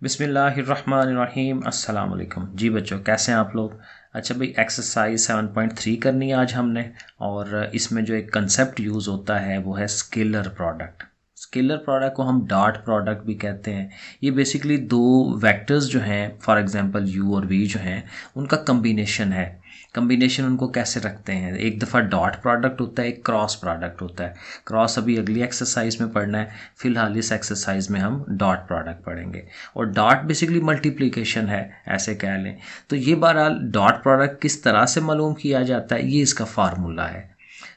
बिस्मिल्लाहिर्रहमानिर्रहीम अस्सलाम वालेकुम। जी बच्चों, कैसे हैं आप लोग। अच्छा भाई, एक्सरसाइज 7.3 करनी है आज हमने, और इसमें जो एक कंसेप्ट यूज़ होता है वो है स्केलर प्रोडक्ट। स्केलर प्रोडक्ट को हम डॉट प्रोडक्ट भी कहते हैं। ये बेसिकली दो वेक्टर्स जो हैं, फॉर एग्जांपल u और v जो हैं, उनका कम्बिनेशन है। कम्बिनेशन उनको कैसे रखते हैं, एक दफ़ा डॉट प्रोडक्ट होता है, एक क्रॉस प्रोडक्ट होता है। क्रॉस अभी अगली एक्सरसाइज में पढ़ना है, फिलहाल इस एक्सरसाइज में हम डॉट प्रोडक्ट पढ़ेंगे। और डॉट बेसिकली मल्टीप्लिकेशन है, ऐसे कह लें। तो ये बहरहाल डॉट प्रोडक्ट किस तरह से मालूम किया जाता है, ये इसका फार्मूला है।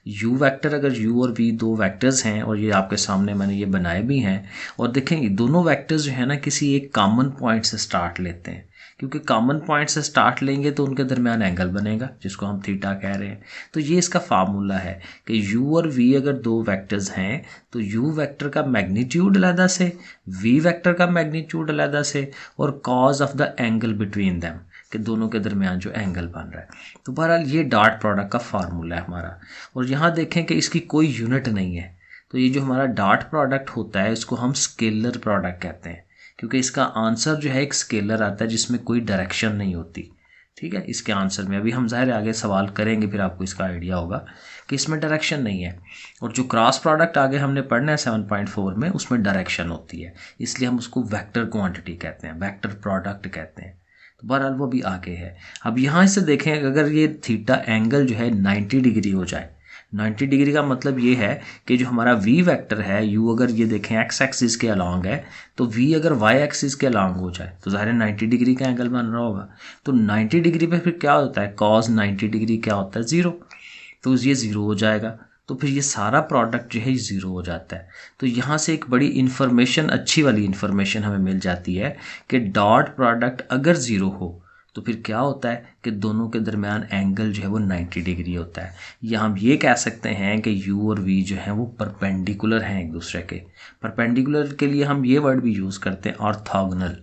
u वेक्टर, अगर u और v दो वेक्टर्स हैं, और ये आपके सामने मैंने ये बनाए भी हैं, और देखेंगे दोनों वेक्टर्स जो है ना किसी एक कॉमन पॉइंट से स्टार्ट लेते हैं, क्योंकि कॉमन पॉइंट से स्टार्ट लेंगे तो उनके दरमियान एंगल बनेगा, जिसको हम थीटा कह रहे हैं। तो ये इसका फार्मूला है कि u और v अगर दो वेक्टर्स हैं तो u वेक्टर का मैग्नीट्यूड अलग से, v वेक्टर का मैग्नीट्यूड अलग से, और cause of the angle between them, कि दोनों के दरमियान जो एंगल बन रहा है। तो बहरहाल ये डॉट प्रोडक्ट का फार्मूला है हमारा। और यहाँ देखें कि इसकी कोई यूनिट नहीं है, तो ये जो हमारा डॉट प्रोडक्ट होता है इसको हम स्केलर प्रोडक्ट कहते हैं, क्योंकि इसका आंसर जो है एक स्केलर आता है जिसमें कोई डायरेक्शन नहीं होती। ठीक है, इसके आंसर में अभी हम ज़ाहिर आगे सवाल करेंगे, फिर आपको इसका आइडिया होगा कि इसमें डायरेक्शन नहीं है। और जो क्रॉस प्रोडक्ट आगे हमने पढ़ना है 7.4 में, उसमें डायरेक्शन होती है, इसलिए हम उसको वेक्टर क्वांटिटी कहते हैं, वेक्टर प्रोडक्ट कहते हैं। तो बहरहाल वो भी आगे है। अब यहाँ से देखें, अगर ये थीटा एंगल जो है 90 डिग्री हो जाए, 90 डिग्री का मतलब ये है कि जो हमारा v वेक्टर है, u अगर ये देखें x एक्सिस के अलॉन्ग है, तो v अगर y एक्सिस के अलॉन्ग हो जाए तो ज़ाहिर 90 डिग्री का एंगल बन रहा होगा। तो 90 डिग्री पे फिर क्या होता है, cos 90 डिग्री क्या होता है, 0। तो ये 0 हो जाएगा, तो फिर ये सारा प्रोडक्ट जो है 0 हो जाता है। तो यहाँ से एक बड़ी इन्फॉर्मेशन, अच्छी वाली इन्फॉर्मेशन हमें मिल जाती है कि डॉट प्रोडक्ट अगर 0 हो तो फिर क्या होता है कि दोनों के दरमियान एंगल जो है वो 90 डिग्री होता है। या हम ये कह सकते हैं कि u और v जो है वो परपेंडिकुलर हैं एक दूसरे के। परपेंडिकुलर के लिए हम ये वर्ड भी यूज़ करते हैं, ऑर्थोगोनल।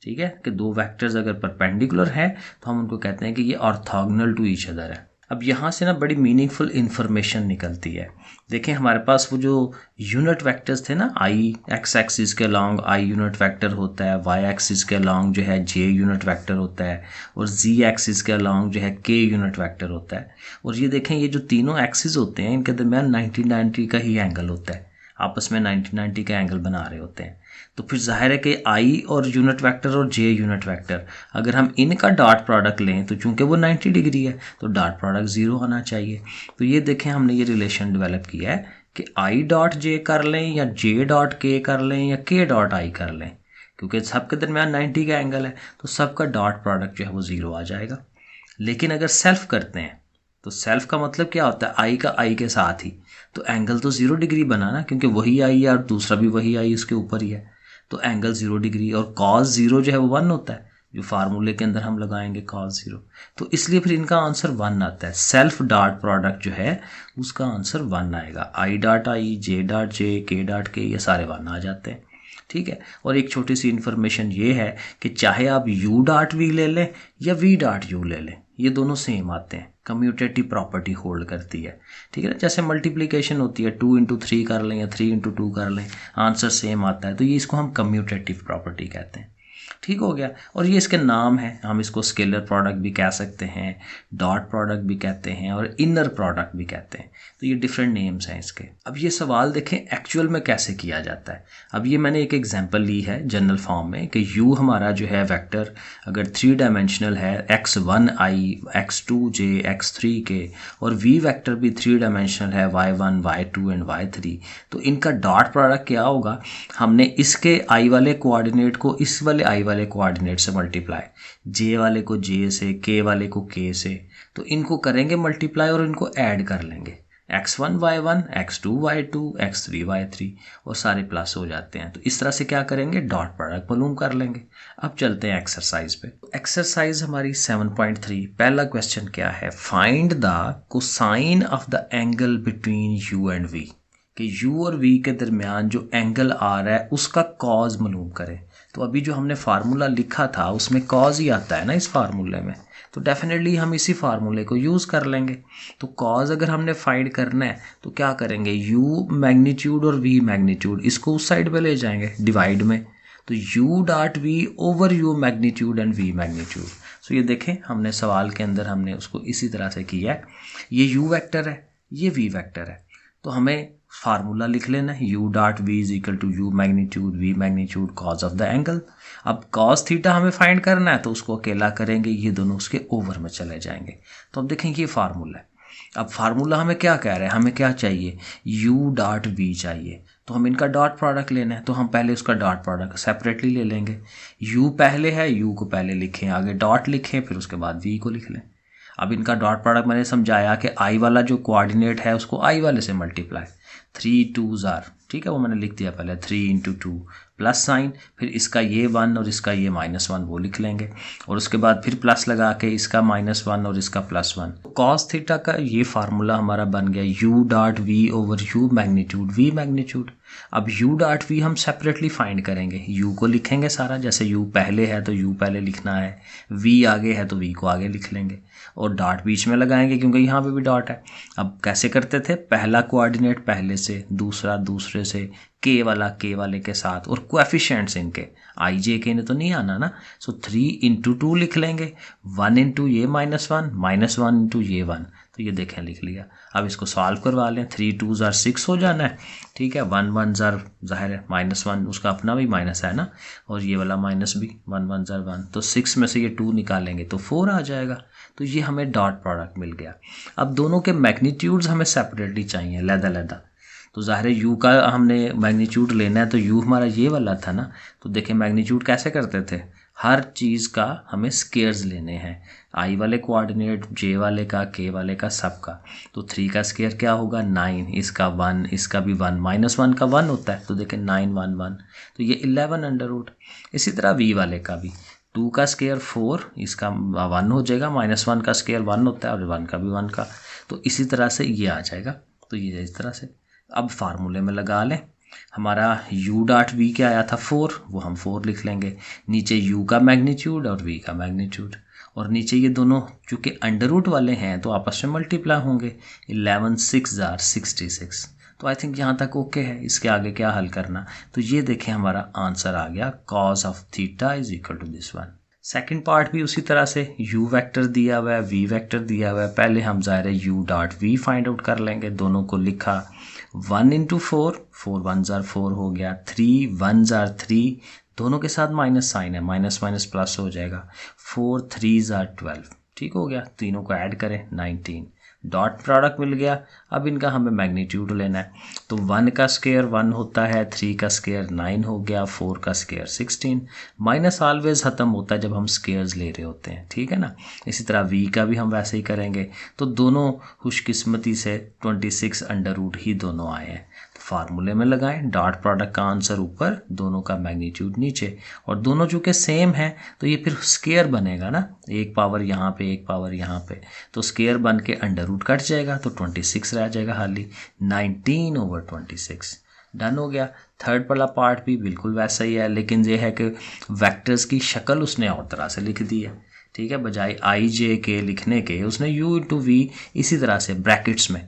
ठीक है, कि दो वेक्टर्स अगर परपेंडिकुलर हैं तो हम उनको कहते हैं कि ये ऑर्थोगोनल टू ईच अदर है। अब यहाँ से ना बड़ी मीनिंगफुल इन्फॉर्मेशन निकलती है। देखें, हमारे पास वो जो यूनिट वेक्टर्स थे ना, आई एक्स एक्सिस के अलॉन्ग आई यूनिट वेक्टर होता है, वाई एक्सिस के अलॉन्ग जो है जे यूनिट वेक्टर होता है, और जी एक्सिस के अलॉन्ग जो है के यूनिट वेक्टर होता है। और ये देखें, ये जो तीनों एक्सिस होते हैं इनके दरमियान 90-90 का ही एंगल होता है, आपस में 90-90 का एंगल बना रहे होते हैं। तो फिर जाहिर है कि आई और यूनिट वेक्टर और जे यूनिट वेक्टर, अगर हम इनका डॉट प्रोडक्ट लें तो चूंकि वो 90 डिग्री है तो डॉट प्रोडक्ट 0 आना चाहिए। तो ये देखें, हमने ये रिलेशन डेवलप किया है कि आई डॉट जे कर लें या जे डॉट के कर लें या के डॉट आई कर लें, क्योंकि सबके दरमियान 90 का एंगल है तो सबका डॉट प्रोडक्ट जो है वो 0 आ जाएगा। लेकिन अगर सेल्फ करते हैं तो सेल्फ का मतलब क्या होता है, आई का आई के साथ ही, तो एंगल तो 0 डिग्री बना ना, क्योंकि वही आई है और दूसरा भी वही आई उसके ऊपर ही है, तो एंगल 0 डिग्री। और cos 0 जो है वो 1 होता है, जो फार्मूले के अंदर हम लगाएंगे cos 0, तो इसलिए फिर इनका आंसर 1 आता है। सेल्फ डॉट प्रोडक्ट जो है उसका आंसर 1 आएगा। I dot I, J dot J, के डॉट के, ये सारे 1 आ जाते हैं। ठीक है, और एक छोटी सी इन्फॉर्मेशन ये है कि चाहे आप u डॉट वी ले लें या v डॉट u ले लें, ये दोनों सेम आते हैं, कम्यूटेटिव प्रॉपर्टी होल्ड करती है। ठीक है ना, जैसे मल्टीप्लिकेशन होती है, 2 इंटू 3 कर लें या 3 इंटू 2 कर लें, आंसर सेम आता है, तो ये इसको हम कम्यूटेटिव प्रॉपर्टी कहते हैं। ठीक हो गया। और ये इसके नाम है, हम इसको स्केलर प्रोडक्ट भी कह सकते हैं, डॉट प्रोडक्ट भी कहते हैं, और इनर प्रोडक्ट भी कहते हैं। तो ये डिफरेंट नेम्स हैं इसके। अब ये सवाल देखें एक्चुअल में कैसे किया जाता है। अब ये मैंने एक एग्जांपल ली है जनरल फॉर्म में कि u हमारा जो है वेक्टर अगर 3 डायमेंशनल है, x1 i, x2 j, x3 k, और v वेक्टर भी 3 डायमेंशनल है, y1 y2 एंड y3, तो इनका डॉट प्रोडक्ट क्या होगा, हमने इसके i वाले कोऑर्डिनेट को इस वाले i वाले कोऑर्डिनेट से मल्टीप्लाई, j वाले को j से, k वाले को k से, तो इनको करेंगे मल्टीप्लाई और इनको ऐड कर लेंगे, x1 y1, x2 y2, x3 y3, और सारे प्लस हो जाते हैं। तो इस तरह से क्या करेंगे, डॉट प्रोडक्ट मालूम कर लेंगे। अब चलते हैं एक्सरसाइज पे। एक्सरसाइज हमारी 7.3, पहला क्वेश्चन क्या है, find the cosine of the angle between u and v, कि u और v के दरमियान जो एंगल आ रहा है उसका कॉज मालूम करें। तो अभी जो हमने फार्मूला लिखा था उसमें कॉज ही आता है ना इस फार्मूले में, तो डेफिनेटली हम इसी फार्मूले को यूज़ कर लेंगे। तो कॉज अगर हमने फाइंड करना है तो क्या करेंगे, u मैग्नीट्यूड और v मैग्नीट्यूड, इसको उस साइड पे ले जाएंगे डिवाइड में, तो u dot v over u magnitude and v magnitude. So ये देखें हमने सवाल के अंदर हमने उसको इसी तरह से किया है। ये u वेक्टर है, ये v वेक्टर है, तो हमें फार्मूला लिख लेना है u dot v is equal to u magnitude v magnitude cos of the angle. अब कॉस थीटा हमें फाइंड करना है तो उसको अकेला करेंगे, ये दोनों उसके ओवर में चले जाएंगे। तो अब देखें ये फार्मूला है। अब फार्मूला हमें क्या कह रहा है, हमें क्या चाहिए, u डॉट v चाहिए, तो हम इनका डॉट प्रोडक्ट लेना है। तो हम पहले उसका डॉट प्रोडक्ट सेपरेटली ले लेंगे। u पहले है, u को पहले लिखें, आगे डॉट लिखें, फिर उसके बाद v को लिख लें। अब इनका डॉट प्रोडक्ट मैंने समझाया कि i वाला जो कोऑर्डिनेट है उसको i वाले से मल्टीप्लाई, 3 2s आर, ठीक है, वो मैंने लिख दिया पहले, 3 इंटू 2 प्लस साइन, फिर इसका ये 1 और इसका ये -1 वो लिख लेंगे, और उसके बाद फिर प्लस लगा के इसका -1 और इसका +1। कॉस थीटा का ये फार्मूला हमारा बन गया u dot v over u magnitude v magnitude. अब u डॉट v हम सेपरेटली फाइंड करेंगे, u को लिखेंगे सारा, जैसे u पहले है तो u पहले लिखना है, v आगे है तो v को आगे लिख लेंगे, और डॉट बीच में लगाएंगे क्योंकि यहाँ पे भी डॉट है। अब कैसे करते थे, पहला कोऑर्डिनेट पहले से, दूसरा दूसरे से, k वाला k वाले के साथ, और कोएफिशिएंट्स इनके i j k ने तो नहीं आना ना, सो 3 इंटू 2 लिख लेंगे, 1 इंटू ये -1 इंटू ये 1, तो ये देखें लिख लिया। अब इसको सॉल्व करवा लें, 3 2s आर 6 हो जाना है, ठीक है, 1 1s आर जाहिर है -1 उसका अपना भी माइनस है ना, और ये वाला माइनस भी, 1 1s आर 1, तो 6 में से ये 2 निकालेंगे तो 4 आ जाएगा। तो ये हमें डॉट प्रोडक्ट मिल गया। अब दोनों के मैग्नीट्यूड्स हमें सेपरेटली चाहिए, अलग-अलग। तो ज़ाहिर है u का हमने मैग्नीट्यूड लेना है, तो u हमारा ये वाला था ना, तो देखें मैग्नीट्यूड कैसे करते थे, हर चीज़ का हमें स्केयर्स लेने हैं, i वाले कोऑर्डिनेट, j वाले का, k वाले का, सब का। तो 3 का स्केयर क्या होगा, 9, इसका 1, इसका भी 1, -1 का 1 होता है, तो देखें 9 1 1, तो ये 11 अंडर रूट। इसी तरह v वाले का भी 2 का स्केयर 4, इसका 1 हो जाएगा, -1 का स्केयर 1 होता है, और 1 का भी 1 का, तो इसी तरह से ये आ जाएगा। तो ये इस तरह से अब फार्मूले में लगा लें। हमारा u डॉट v क्या आया था 4, वो हम 4 लिख लेंगे, नीचे u का मैग्नीट्यूड और v का मैग्नीट्यूड, और नीचे ये दोनों चूँकि अंडर रूट वाले हैं तो आपस में मल्टीप्लाई होंगे, 11 6 आर 66। तो आई थिंक यहाँ तक ओके है, इसके आगे क्या हल करना, तो ये देखें हमारा आंसर आ गया, cos of theta is equal to this one. Second part भी उसी तरह से, u वेक्टर दिया हुआ है, v वेक्टर दिया हुआ है, पहले हम ज़ाहिर है u dot v find out कर लेंगे, दोनों को लिखा, 1 इंटू 4, 4 1s आर 4 हो गया, 3 1s आर 3, दोनों के साथ माइनस साइन है, माइनस माइनस प्लस हो जाएगा, 4 3s आर 12, ठीक हो गया, तीनों को ऐड करें 19, डॉट प्रोडक्ट मिल गया। अब इनका हमें मैग्नीट्यूड लेना है, तो 1 का स्केयर 1 होता है, 3 का स्केयर 9 हो गया, 4 का स्केयर 16, माइनस ऑलवेज ख़त्म होता है जब हम स्केयर्स ले रहे होते हैं, ठीक है ना। इसी तरह v का भी हम वैसे ही करेंगे, तो दोनों खुशकिस्मती से 26 अंडर रूट ही दोनों आए हैं। फार्मूले में लगाएं, डॉट प्रोडक्ट का आंसर ऊपर, दोनों का मैग्नीट्यूड नीचे, और दोनों चूँकि सेम है तो ये फिर स्केयर बनेगा ना, एक पावर यहाँ पे एक पावर यहाँ पे, तो स्केयर बन के अंडर रूट कट जाएगा, तो 26 रह जाएगा हाली, 19 ओवर 26 डन हो गया। थर्ड वाला पार्ट भी बिल्कुल वैसा ही है, लेकिन ये है कि वेक्टर्स की शक्ल उसने और तरह से लिख दी है, ठीक है, बजाय i j के लिखने के उसने u इंटू v इसी तरह से ब्रैकेट्स में,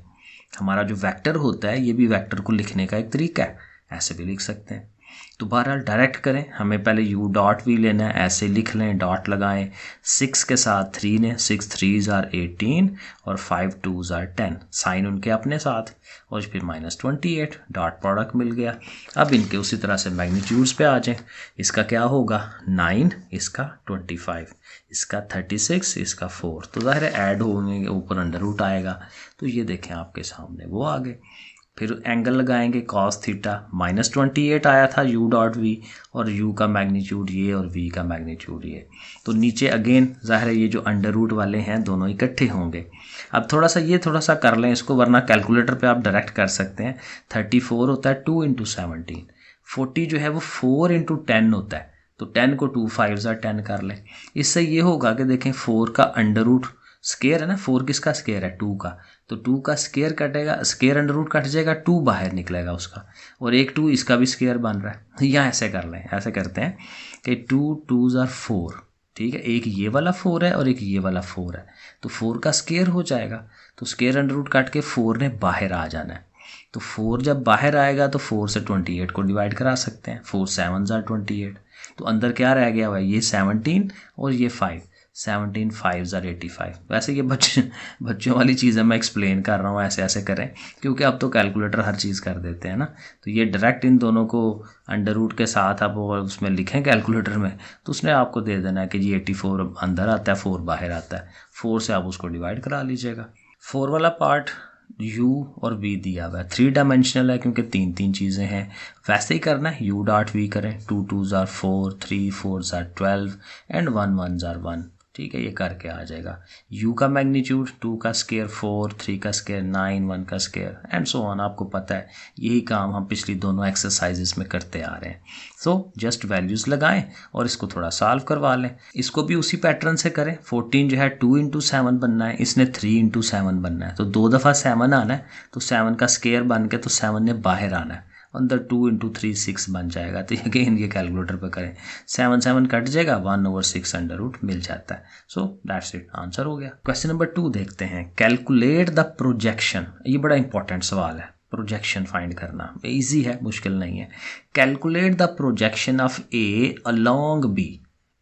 हमारा जो वेक्टर होता है ये भी वेक्टर को लिखने का एक तरीका है, ऐसे भी लिख सकते हैं। तो बहरहाल डायरेक्ट करें, हमें पहले u डॉट v लेना है, ऐसे लिख लें, डॉट लगाएं, 6 के साथ 3 ने, 6 3s आर 18 और 5 2s आर 10, साइन उनके अपने साथ, और फिर -28, डॉट प्रोडक्ट मिल गया। अब इनके उसी तरह से मैग्नीट्यूड्स पे आ जाएं, इसका क्या होगा 9, इसका 25, इसका 36, इसका 4, तो ज़ाहिर है ऐड होंगे, ऊपर अंडर रूट आएगा, तो ये देखें आपके सामने वो आ गए। फिर एंगल लगाएंगे कॉस थीटा, -28 आया था u डॉट v, और u का मैग्नीट्यूड ये और v का मैग्नीट्यूड ये, तो नीचे अगेन ज़ाहिर है ये जो अंडर रूट वाले हैं दोनों इकट्ठे होंगे। अब थोड़ा सा कर लें इसको, वरना कैलकुलेटर पे आप डायरेक्ट कर सकते हैं। 34 होता है 2 इंटू 17, 40 जो है वो 4 इंटू 10 होता है, तो 10 को 2 5s आर 10 कर लें। इससे ये होगा कि देखें 4 का अंडर रूट स्केयर है ना, 4 किसका स्केयर है 2 का, तो 2 का स्केयर कटेगा, स्केयर अंडर रूट कट जाएगा, 2 बाहर निकलेगा उसका, और एक 2 इसका भी स्केयर बन रहा है। या ऐसे कर लें, ऐसे करते हैं कि 2 2s आर 4, ठीक है, एक ये वाला 4 है और एक ये वाला 4 है, तो 4 का स्केयर हो जाएगा, तो स्केयर अंडर रूट काट के 4 ने बाहर आ जाना है, तो 4 जब बाहर आएगा तो 4 से 28 को डिवाइड करा सकते हैं, 4 7s आर 28, तो अंदर क्या रह गया हुआ है, ये 17 और ये 5, 17 5 are 85। वैसे ये बच्चों वाली चीज़ें मैं एक्सप्लेन कर रहा हूँ, ऐसे ऐसे करें, क्योंकि अब तो कैलकुलेटर हर चीज़ कर देते हैं ना। तो ये डायरेक्ट इन दोनों को अंडर रूट के साथ आप उसमें लिखें कैलकुलेटर में, तो उसने आपको दे देना है कि जी 84 अंदर आता है, 4 बाहर आता है, 4 से आप उसको डिवाइड करा लीजिएगा। 4 वाला पार्ट u और v दिया हुआ है, 3 डायमेंशनल है क्योंकि 3 चीज़ें हैं। वैसे ही करना है, u डॉट v करें, 2 2s are 4, 3 4s are 12 and 1 1s are 1। ठीक है, ये करके आ जाएगा। u का मैग्नीट्यूड 2 का स्केयर 4, 3 का स्केयर 9, 1 का स्केयर एंड सो ऑन। आपको पता है यही काम हम पिछली दोनों एक्सरसाइजेस में करते आ रहे हैं। सो जस्ट वैल्यूज़ लगाएं और इसको थोड़ा सॉल्व करवा लें। इसको भी उसी पैटर्न से करें। 14 जो है 2 इंटू 7 बनना है, इसने 3 इंटू 7 बनना है, तो 2 दफ़ा 7 आना है, तो 7 का स्केयर बन के तो 7 ने बाहर आना है, अंदर 2 इंटू 3 6 बन जाएगा। तो अगेन ये कैलकुलेटर पर करें, 7 7 कट जाएगा, 1/6 अंडर रूट मिल जाता है। सो दैट्स इट, आंसर हो गया। क्वेश्चन नंबर 2 देखते हैं, कैलकुलेट द प्रोजेक्शन। ये बड़ा इंपॉर्टेंट सवाल है, प्रोजेक्शन फाइंड करना इजी है, मुश्किल नहीं है। Calculate the projection of A along b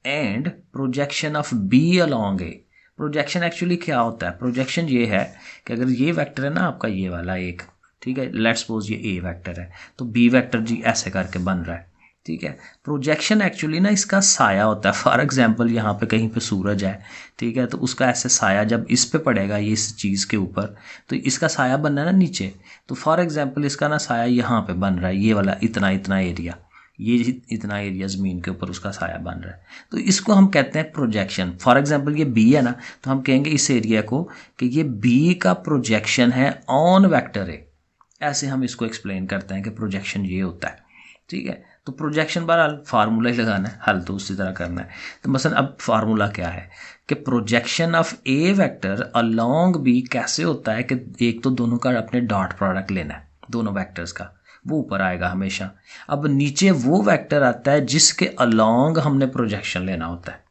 and projection of B along a. Projection actually क्या होता है? प्रोजेक्शन ये है कि अगर ये वेक्टर है ना आपका, ये वाला एक, ठीक है, लेट्स सपोज ये ए वेक्टर है, तो बी वेक्टर जी ऐसे करके बन रहा है, ठीक है। प्रोजेक्शन एक्चुअली ना इसका साया होता है। फॉर एग्जांपल यहाँ पे कहीं पे सूरज है, ठीक है, तो उसका ऐसे साया जब इस पे पड़ेगा, ये इस चीज़ के ऊपर, तो इसका साया बनना है ना नीचे। तो फॉर एग्जांपल इसका ना साया यहाँ पे बन रहा है, ये वाला इतना एरिया, ये इतना एरिया ज़मीन के ऊपर उसका साया बन रहा है, तो इसको हम कहते हैं प्रोजेक्शन। फॉर एग्जांपल ये बी है ना, तो हम कहेंगे इस एरिया को कि ये बी का प्रोजेक्शन है ऑन वेक्टर ए। ऐसे हम इसको एक्सप्लेन करते हैं कि प्रोजेक्शन ये होता है, ठीक है। तो प्रोजेक्शन बहरहाल फार्मूला ही लगाना है, हल तो उसी तरह करना है। तो मसलन अब फार्मूला क्या है कि projection of a vector along b कैसे होता है कि एक तो दोनों का अपने डॉट प्रोडक्ट लेना है, दोनों वेक्टर्स का, वो ऊपर आएगा हमेशा। अब नीचे वो वेक्टर आता है जिसके अलोंग हमने प्रोजेक्शन लेना होता है।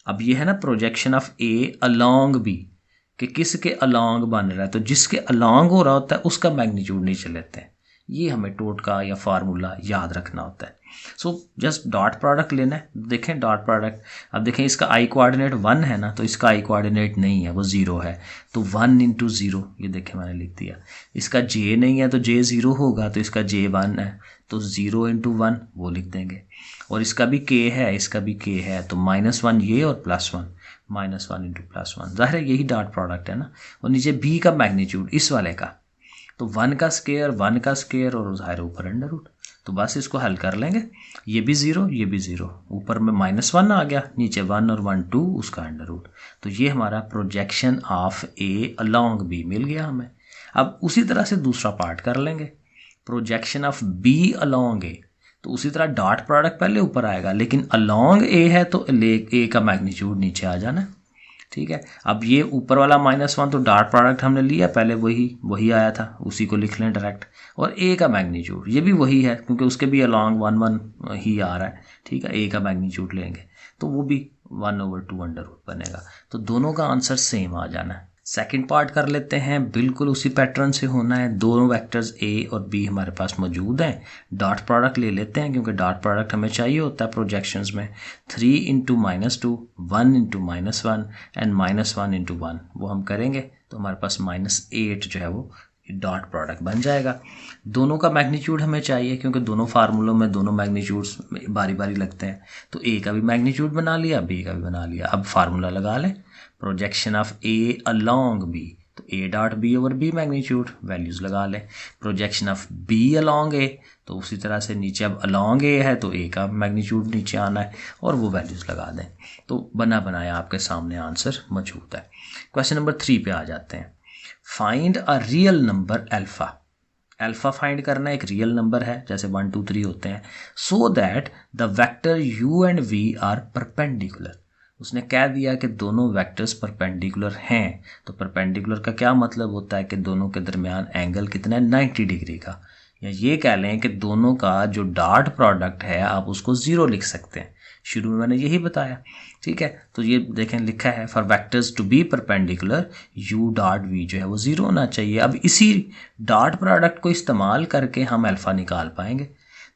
अब ये है ना projection of A along b, कि किसके अलोंग बन रहा है, तो जिसके अलोंग हो रहा होता है उसका मैग्नीट्यूड नीचे लेते हैं। ये हमें टोटका या फार्मूला याद रखना होता है। सो जस्ट डॉट प्रोडक्ट लेना है। देखें डॉट प्रोडक्ट, अब देखें इसका आई कोऑर्डिनेट 1 है ना, तो इसका आई कोऑर्डिनेट नहीं है, वो 0 है, तो 1 इंटू 0, ये देखें मैंने लिख दिया। इसका जे नहीं है तो जे 0 होगा, तो इसका जे 1 है, तो 0 इंटू 1 वो लिख देंगे। और इसका भी के है, इसका भी के है, तो -1 ये और +1, -1 इंटू +1, ज़ाहिर है यही डॉट प्रोडक्ट है ना। और नीचे बी का मैग्नीट्यूड इस वाले का, तो 1 का स्केयर और ज़ाहिर ऊपर अंडर रूट। तो बस इसको हल कर लेंगे, ये भी 0 ये भी 0, ऊपर में -1 आ गया, नीचे 1 और 1 2, उसका अंडर रूट। तो ये हमारा projection of A along B मिल गया हमें। अब उसी तरह से दूसरा पार्ट कर लेंगे, projection of B along A. तो उसी तरह डॉट प्रोडक्ट पहले ऊपर आएगा, लेकिन अलोंग ए है तो ए का मैग्नीट्यूड नीचे आ जाना, ठीक है। अब ये ऊपर वाला -1 तो डॉट प्रोडक्ट हमने लिया पहले, वही आया था, उसी को लिख लें डायरेक्ट। और ए का मैग्नीट्यूड ये भी वही है, क्योंकि उसके भी अलोंग 1 1 ही आ रहा है, ठीक है। ए का मैग्नीट्यूड लेंगे तो वो भी 1/2 अंडर रूट बनेगा। तो दोनों का आंसर सेम आ जाना है। सेकंड पार्ट कर लेते हैं, बिल्कुल उसी पैटर्न से होना है। दोनों वेक्टर्स ए और बी हमारे पास मौजूद हैं, डॉट प्रोडक्ट ले लेते हैं क्योंकि डॉट प्रोडक्ट हमें चाहिए होता है प्रोजेक्शंस में। 3 इंटू -2, 1 इंटू -1 एंड -1 इंटू 1, वो हम करेंगे तो हमारे पास -8 जो है वो डॉट प्रोडक्ट बन जाएगा। दोनों का मैग्नीट्यूड हमें चाहिए क्योंकि दोनों फार्मूलों में दोनों मैग्नीट्यूड्स बारी बारी लगते हैं, तो ए का भी मैग्नीट्यूड बना लिया, बी का भी बना लिया। अब फार्मूला लगा लें, projection of A along B, तो ए dot B over B magnitude, values लगा लें। Projection of B along A, तो उसी तरह से नीचे अब अलोंग ए है तो ए का मैग्नीट्यूड नीचे आना है और वो वैल्यूज़ लगा दें। तो बना बनाया आपके सामने आंसर मौजूद है। क्वेश्चन नंबर 3 पे आ जाते हैं। Find a real number alpha. Alpha find करना एक रियल नंबर है, जैसे 1 2 3 होते हैं, so that the vector u and v are perpendicular. उसने कह दिया कि दोनों वेक्टर्स परपेंडिकुलर हैं, तो परपेंडिकुलर का क्या मतलब होता है कि दोनों के दरमियान एंगल कितना है, 90 डिग्री का। या ये कह लें कि दोनों का जो डॉट प्रोडक्ट है आप उसको 0 लिख सकते हैं। शुरू में मैंने यही बताया, ठीक है। तो ये देखें लिखा है for vectors to be perpendicular u dot v जो है वो 0 होना चाहिए। अब इसी डॉट प्रोडक्ट को इस्तेमाल करके हम अल्फ़ा निकाल पाएंगे।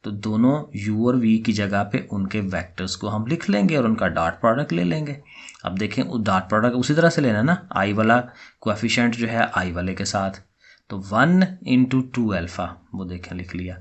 तो दोनों u और v की जगह पे उनके वेक्टर्स को हम लिख लेंगे और उनका डॉट प्रोडक्ट ले लेंगे। अब देखें डॉट प्रोडक्ट उसी तरह से लेना ना, i वाला कोएफिशिएंट जो है i वाले के साथ, तो 1 इंटू 2 अल्फ़ा, वो देखें लिख लिया।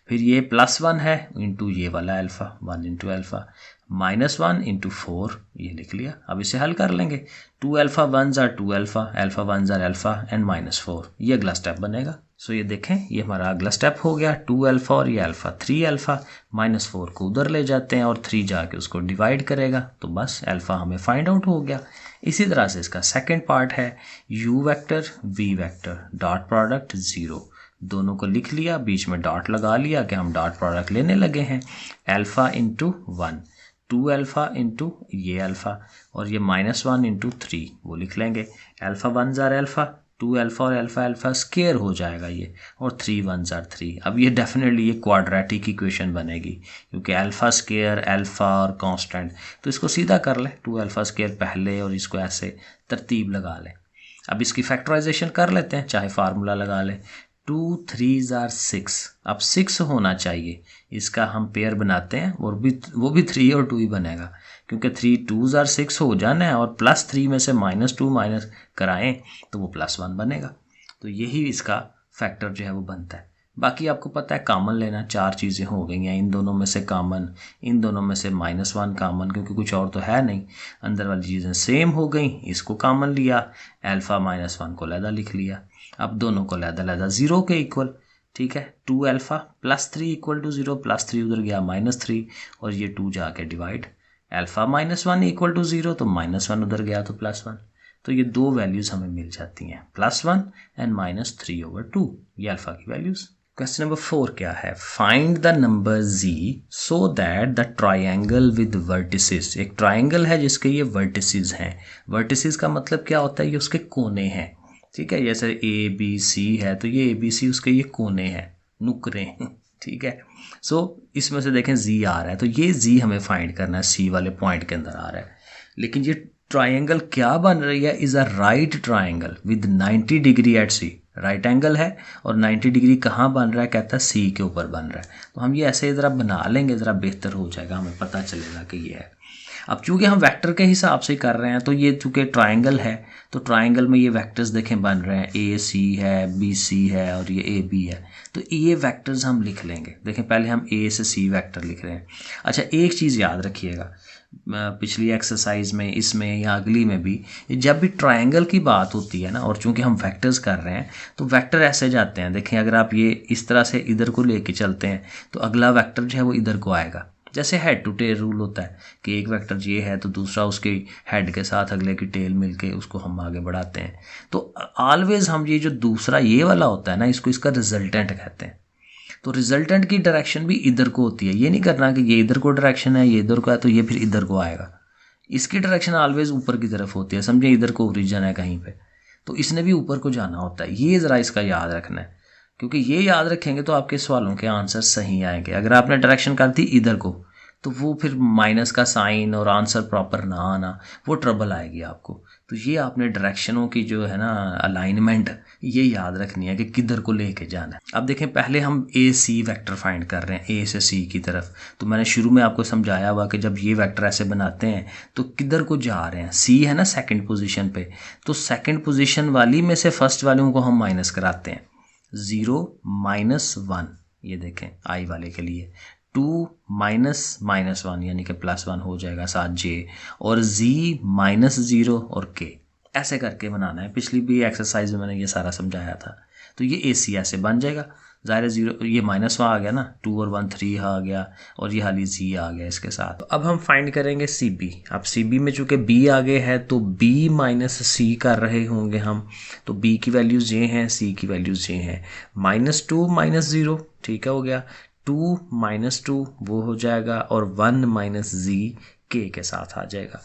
फिर ये +1 है इंटू ये वाला अल्फ़ा, 1 इंटू अल्फ़ा, -1 इंटू 4, ये लिख लिया। अब इसे हल कर लेंगे, 2 अल्फ़ा 1 ज़ार 2 अल्फ़ा, अल्फ़ा 1 ज़ार अल्फ़ा एंड -4, ये अगला स्टेप बनेगा। सो ये देखें ये हमारा अगला स्टेप हो गया, 2 अल्फ़ा और ये अल्फ़ा 3 अल्फ़ा, -4 को उधर ले जाते हैं और 3 जाके उसको डिवाइड करेगा, तो बस अल्फ़ा हमें फाइंड आउट हो गया। इसी तरह से इसका सेकंड पार्ट है u vector v vector dot product 0, दोनों को लिख लिया, बीच में डॉट लगा लिया कि हम डॉट प्रोडक्ट लेने लगे हैं। अल्फ़ा इंटू 1, 2 अल्फ़ा इंटू ये अल्फ़ा और ये -1 इंटू 3, वो लिख लेंगे। अल्फ़ा 1 ज़ार अल्फ़ा, 2 अल्फ़ा और अल्फ़ा अल्फ़ा स्केयर हो जाएगा ये, और 3 1 ज़ार 3। अब ये डेफिनेटली ये क्वाड्रेटिक इक्वेशन बनेगी, क्योंकि अल्फ़ा स्केयर अल्फ़ा और कांस्टेंट, तो इसको सीधा कर लें, 2 अल्फ़ा स्केयर पहले और इसको ऐसे तरतीब लगा लें। अब इसकी फैक्टराइजेशन कर लेते हैं, चाहे फार्मूला लगा लें, 2 3 ज़ार 6, अब 6 होना चाहिए, इसका हम पेयर बनाते हैं, और वो भी 3 और 2 ही बनेगा, क्योंकि 3 2 ज़ार 6 हो जाना है और +3 में से -2 माइनस कराएं तो वो +1 बनेगा। तो यही इसका फैक्टर जो है वो बनता है। बाकी आपको पता है कॉमन लेना, 4 चीज़ें हो गई हैं, इन दोनों में से कॉमन, इन दोनों में से -1 कॉमन, क्योंकि कुछ और तो है नहीं, अंदर वाली चीज़ें सेम हो गई, इसको कॉमन लिया, अल्फ़ा -1 को लहदा लिख लिया। अब दोनों को लहदा 0 के इक्वल, ठीक है, 2 अल्फ़ा +3 इक्वल टू 0, +3 उधर गया -3 और ये 2 जाके डिवाइड, अल्फ़ा -1 इक्वल टू 0, तो -1 उधर गया तो +1, तो ये दो वैल्यूज़ हमें मिल जाती हैं, +1 एंड -3/2, ये अल्फ़ा की वैल्यूज़। क्वेश्चन नंबर 4 क्या है, find the number z so that the triangle with vertices, एक ट्राइंगल है जिसके ये वर्टिसेस हैं। वर्टिसेस का मतलब क्या होता है, ये उसके कोने हैं, ठीक है, जैसे ABC है तो ये ABC उसके ये कोने हैं, नुकरे, ठीक है। सो इसमें से देखें z आ रहा है, तो ये z हमें फाइंड करना है, C वाले पॉइंट के अंदर आ रहा है। लेकिन ये ट्राइंगल क्या बन रही है, is a right triangle with 90 degree at C, right angle है और 90 डिग्री कहाँ बन रहा है, कहता है C के ऊपर बन रहा है। तो हम ये ऐसे ज़रा बना लेंगे, ज़रा बेहतर हो जाएगा, हमें पता चलेगा कि ये है। अब चूँकि हम वेक्टर के हिसाब से कर रहे हैं, तो ये चूँकि ट्राइंगल है, तो ट्राइंगल में ये वेक्टर्स देखें बन रहे हैं, AC है, BC है और ये AB है, तो ये वेक्टर्स हम लिख लेंगे। देखें पहले हम A से C वेक्टर लिख रहे हैं। अच्छा एक चीज़ याद रखिएगा, पिछली एक्सरसाइज में, इसमें या अगली में भी, जब भी ट्रायंगल की बात होती है ना, और चूंकि हम वेक्टर्स कर रहे हैं तो वेक्टर ऐसे जाते हैं। देखें अगर आप ये इस तरह से इधर को लेके चलते हैं तो अगला वेक्टर जो है वो इधर को आएगा, जैसे हेड टू टेल रूल होता है कि एक वेक्टर ये है तो दूसरा उसके हेड के साथ अगले की टेल मिलके उसको हम आगे बढ़ाते हैं। तो ऑलवेज हम ये जो दूसरा ये वाला होता है ना, इसको इसका रिजल्टेंट कहते हैं। तो रिजल्टेंट की डायरेक्शन भी इधर को होती है, ये नहीं करना कि ये इधर को डायरेक्शन है, ये इधर को है तो ये फिर इधर को आएगा। इसकी डायरेक्शन ऑलवेज ऊपर की तरफ होती है, समझे, इधर को ओरिजिन है कहीं पे, तो इसने भी ऊपर को जाना होता है। ये ज़रा इसका याद रखना है, क्योंकि ये याद रखेंगे तो आपके सवालों के आंसर सही आएंगे। अगर आपने डायरेक्शन कर दी इधर को तो वो फिर माइनस का साइन और आंसर प्रॉपर ना आना, वो ट्रबल आएगी आपको। तो ये आपने डायरेक्शनों की जो है ना अलाइनमेंट, ये याद रखनी है कि किधर को लेके जाना है। अब देखें पहले हम AC वेक्टर फाइंड कर रहे हैं, A से C की तरफ। तो मैंने शुरू में आपको समझाया हुआ कि जब ये वेक्टर ऐसे बनाते हैं तो किधर को जा रहे हैं, C है ना सेकंड पोजीशन पे, तो सेकंड पोजीशन वाली में से फर्स्ट वालों को हम माइनस कराते हैं, 0 -1, ये देखें I वाले के लिए 2 -1 यानी कि +1 हो जाएगा, साथ J और Z -0 और K, ऐसे करके बनाना है। पिछली भी एक्सरसाइज में मैंने ये सारा समझाया था। तो ये AC ऐसे बन जाएगा, ज़ाहिर 0 ये -1 आ गया ना, 2 और 1 3 आ गया और ये हाली Z आ गया इसके साथ। तो अब हम फाइंड करेंगे CB। अब CB में चूँकि B आगे है तो B -C कर रहे होंगे हम, तो B की वैल्यूज़ ये हैं, C की वैल्यूज़ ये हैं, -2 -0, ठीक है, हो गया, 2 -2 वो हो जाएगा और 1 -Z K के साथ आ जाएगा,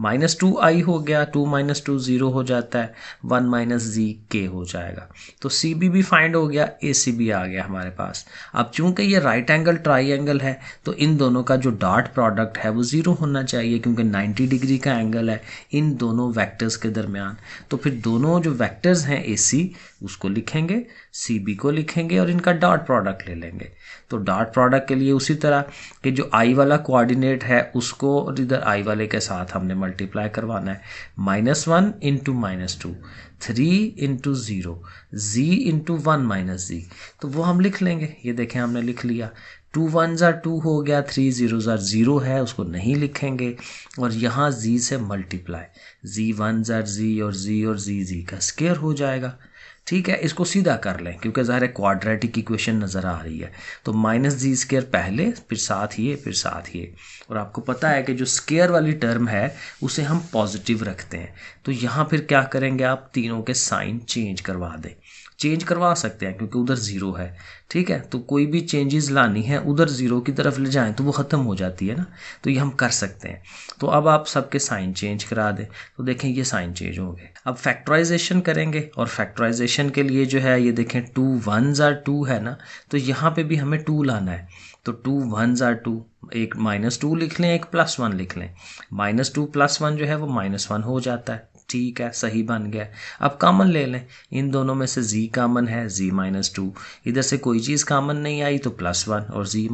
-2I हो गया, 2 -2 0 हो जाता है, 1 -Z K हो जाएगा। तो CB भी फाइंड हो गया, AC भी आ गया हमारे पास। अब चूंकि ये राइट एंगल ट्राइंगल है तो इन दोनों का जो डॉट प्रोडक्ट है वो 0 होना चाहिए, क्योंकि 90 डिग्री का एंगल है इन दोनों वेक्टर्स के दरमियान। तो फिर दोनों जो वेक्टर्स हैं AC उसको लिखेंगे, CB को लिखेंगे और इनका डॉट प्रोडक्ट ले लेंगे। तो डॉट प्रोडक्ट के लिए उसी तरह कि जो I वाला कोऑर्डिनेट है उसको और इधर I वाले के साथ हमने मल्टीप्लाई करवाना है। -1 into -2, 3 into 0, z into 1 minus z, तो वो हम लिख लेंगे। ये देखें हमने लिख लिया। 2 1s are 2 हो गया, 3 0s are 0 है, उसको नहीं लिखेंगे। और यहाँ z से multiply, z 1s are z और z का स्क्वायर हो जाएगा। ठीक है, इसको सीधा कर लें क्योंकि ज़ाहिर है क्वाड्रेटिक इक्वेशन नज़र आ रही है। तो -z² पहले, फिर साथ ये, फिर साथ ये। और आपको पता है कि जो स्क्वायर वाली टर्म है उसे हम पॉजिटिव रखते हैं। तो यहाँ फिर क्या करेंगे, आप तीनों के साइन चेंज करवा दें। चेंज करवा सकते हैं क्योंकि उधर 0 है। ठीक है, तो कोई भी चेंजेस लानी है उधर 0 की तरफ ले जाएं तो वो ख़त्म हो जाती है ना, तो ये हम कर सकते हैं। तो अब आप सबके साइन चेंज करा दें, तो देखें ये साइन चेंज हो गए। अब फैक्टराइजेशन करेंगे और फैक्टराइजेशन के लिए जो है ये देखें 2 1s are 2 है ना, तो यहाँ पे भी हमें 2 लाना है। तो 2 1s are 2, एक -2 लिख लें, एक +1 लिख लें। -2 +1 जो है वो -1 हो जाता है। ठीक है, सही बन गया। अब कॉमन ले लें, इन दोनों में से z कॉमन है, z -2, इधर से कोई चीज़ कॉमन नहीं आई तो +1 और z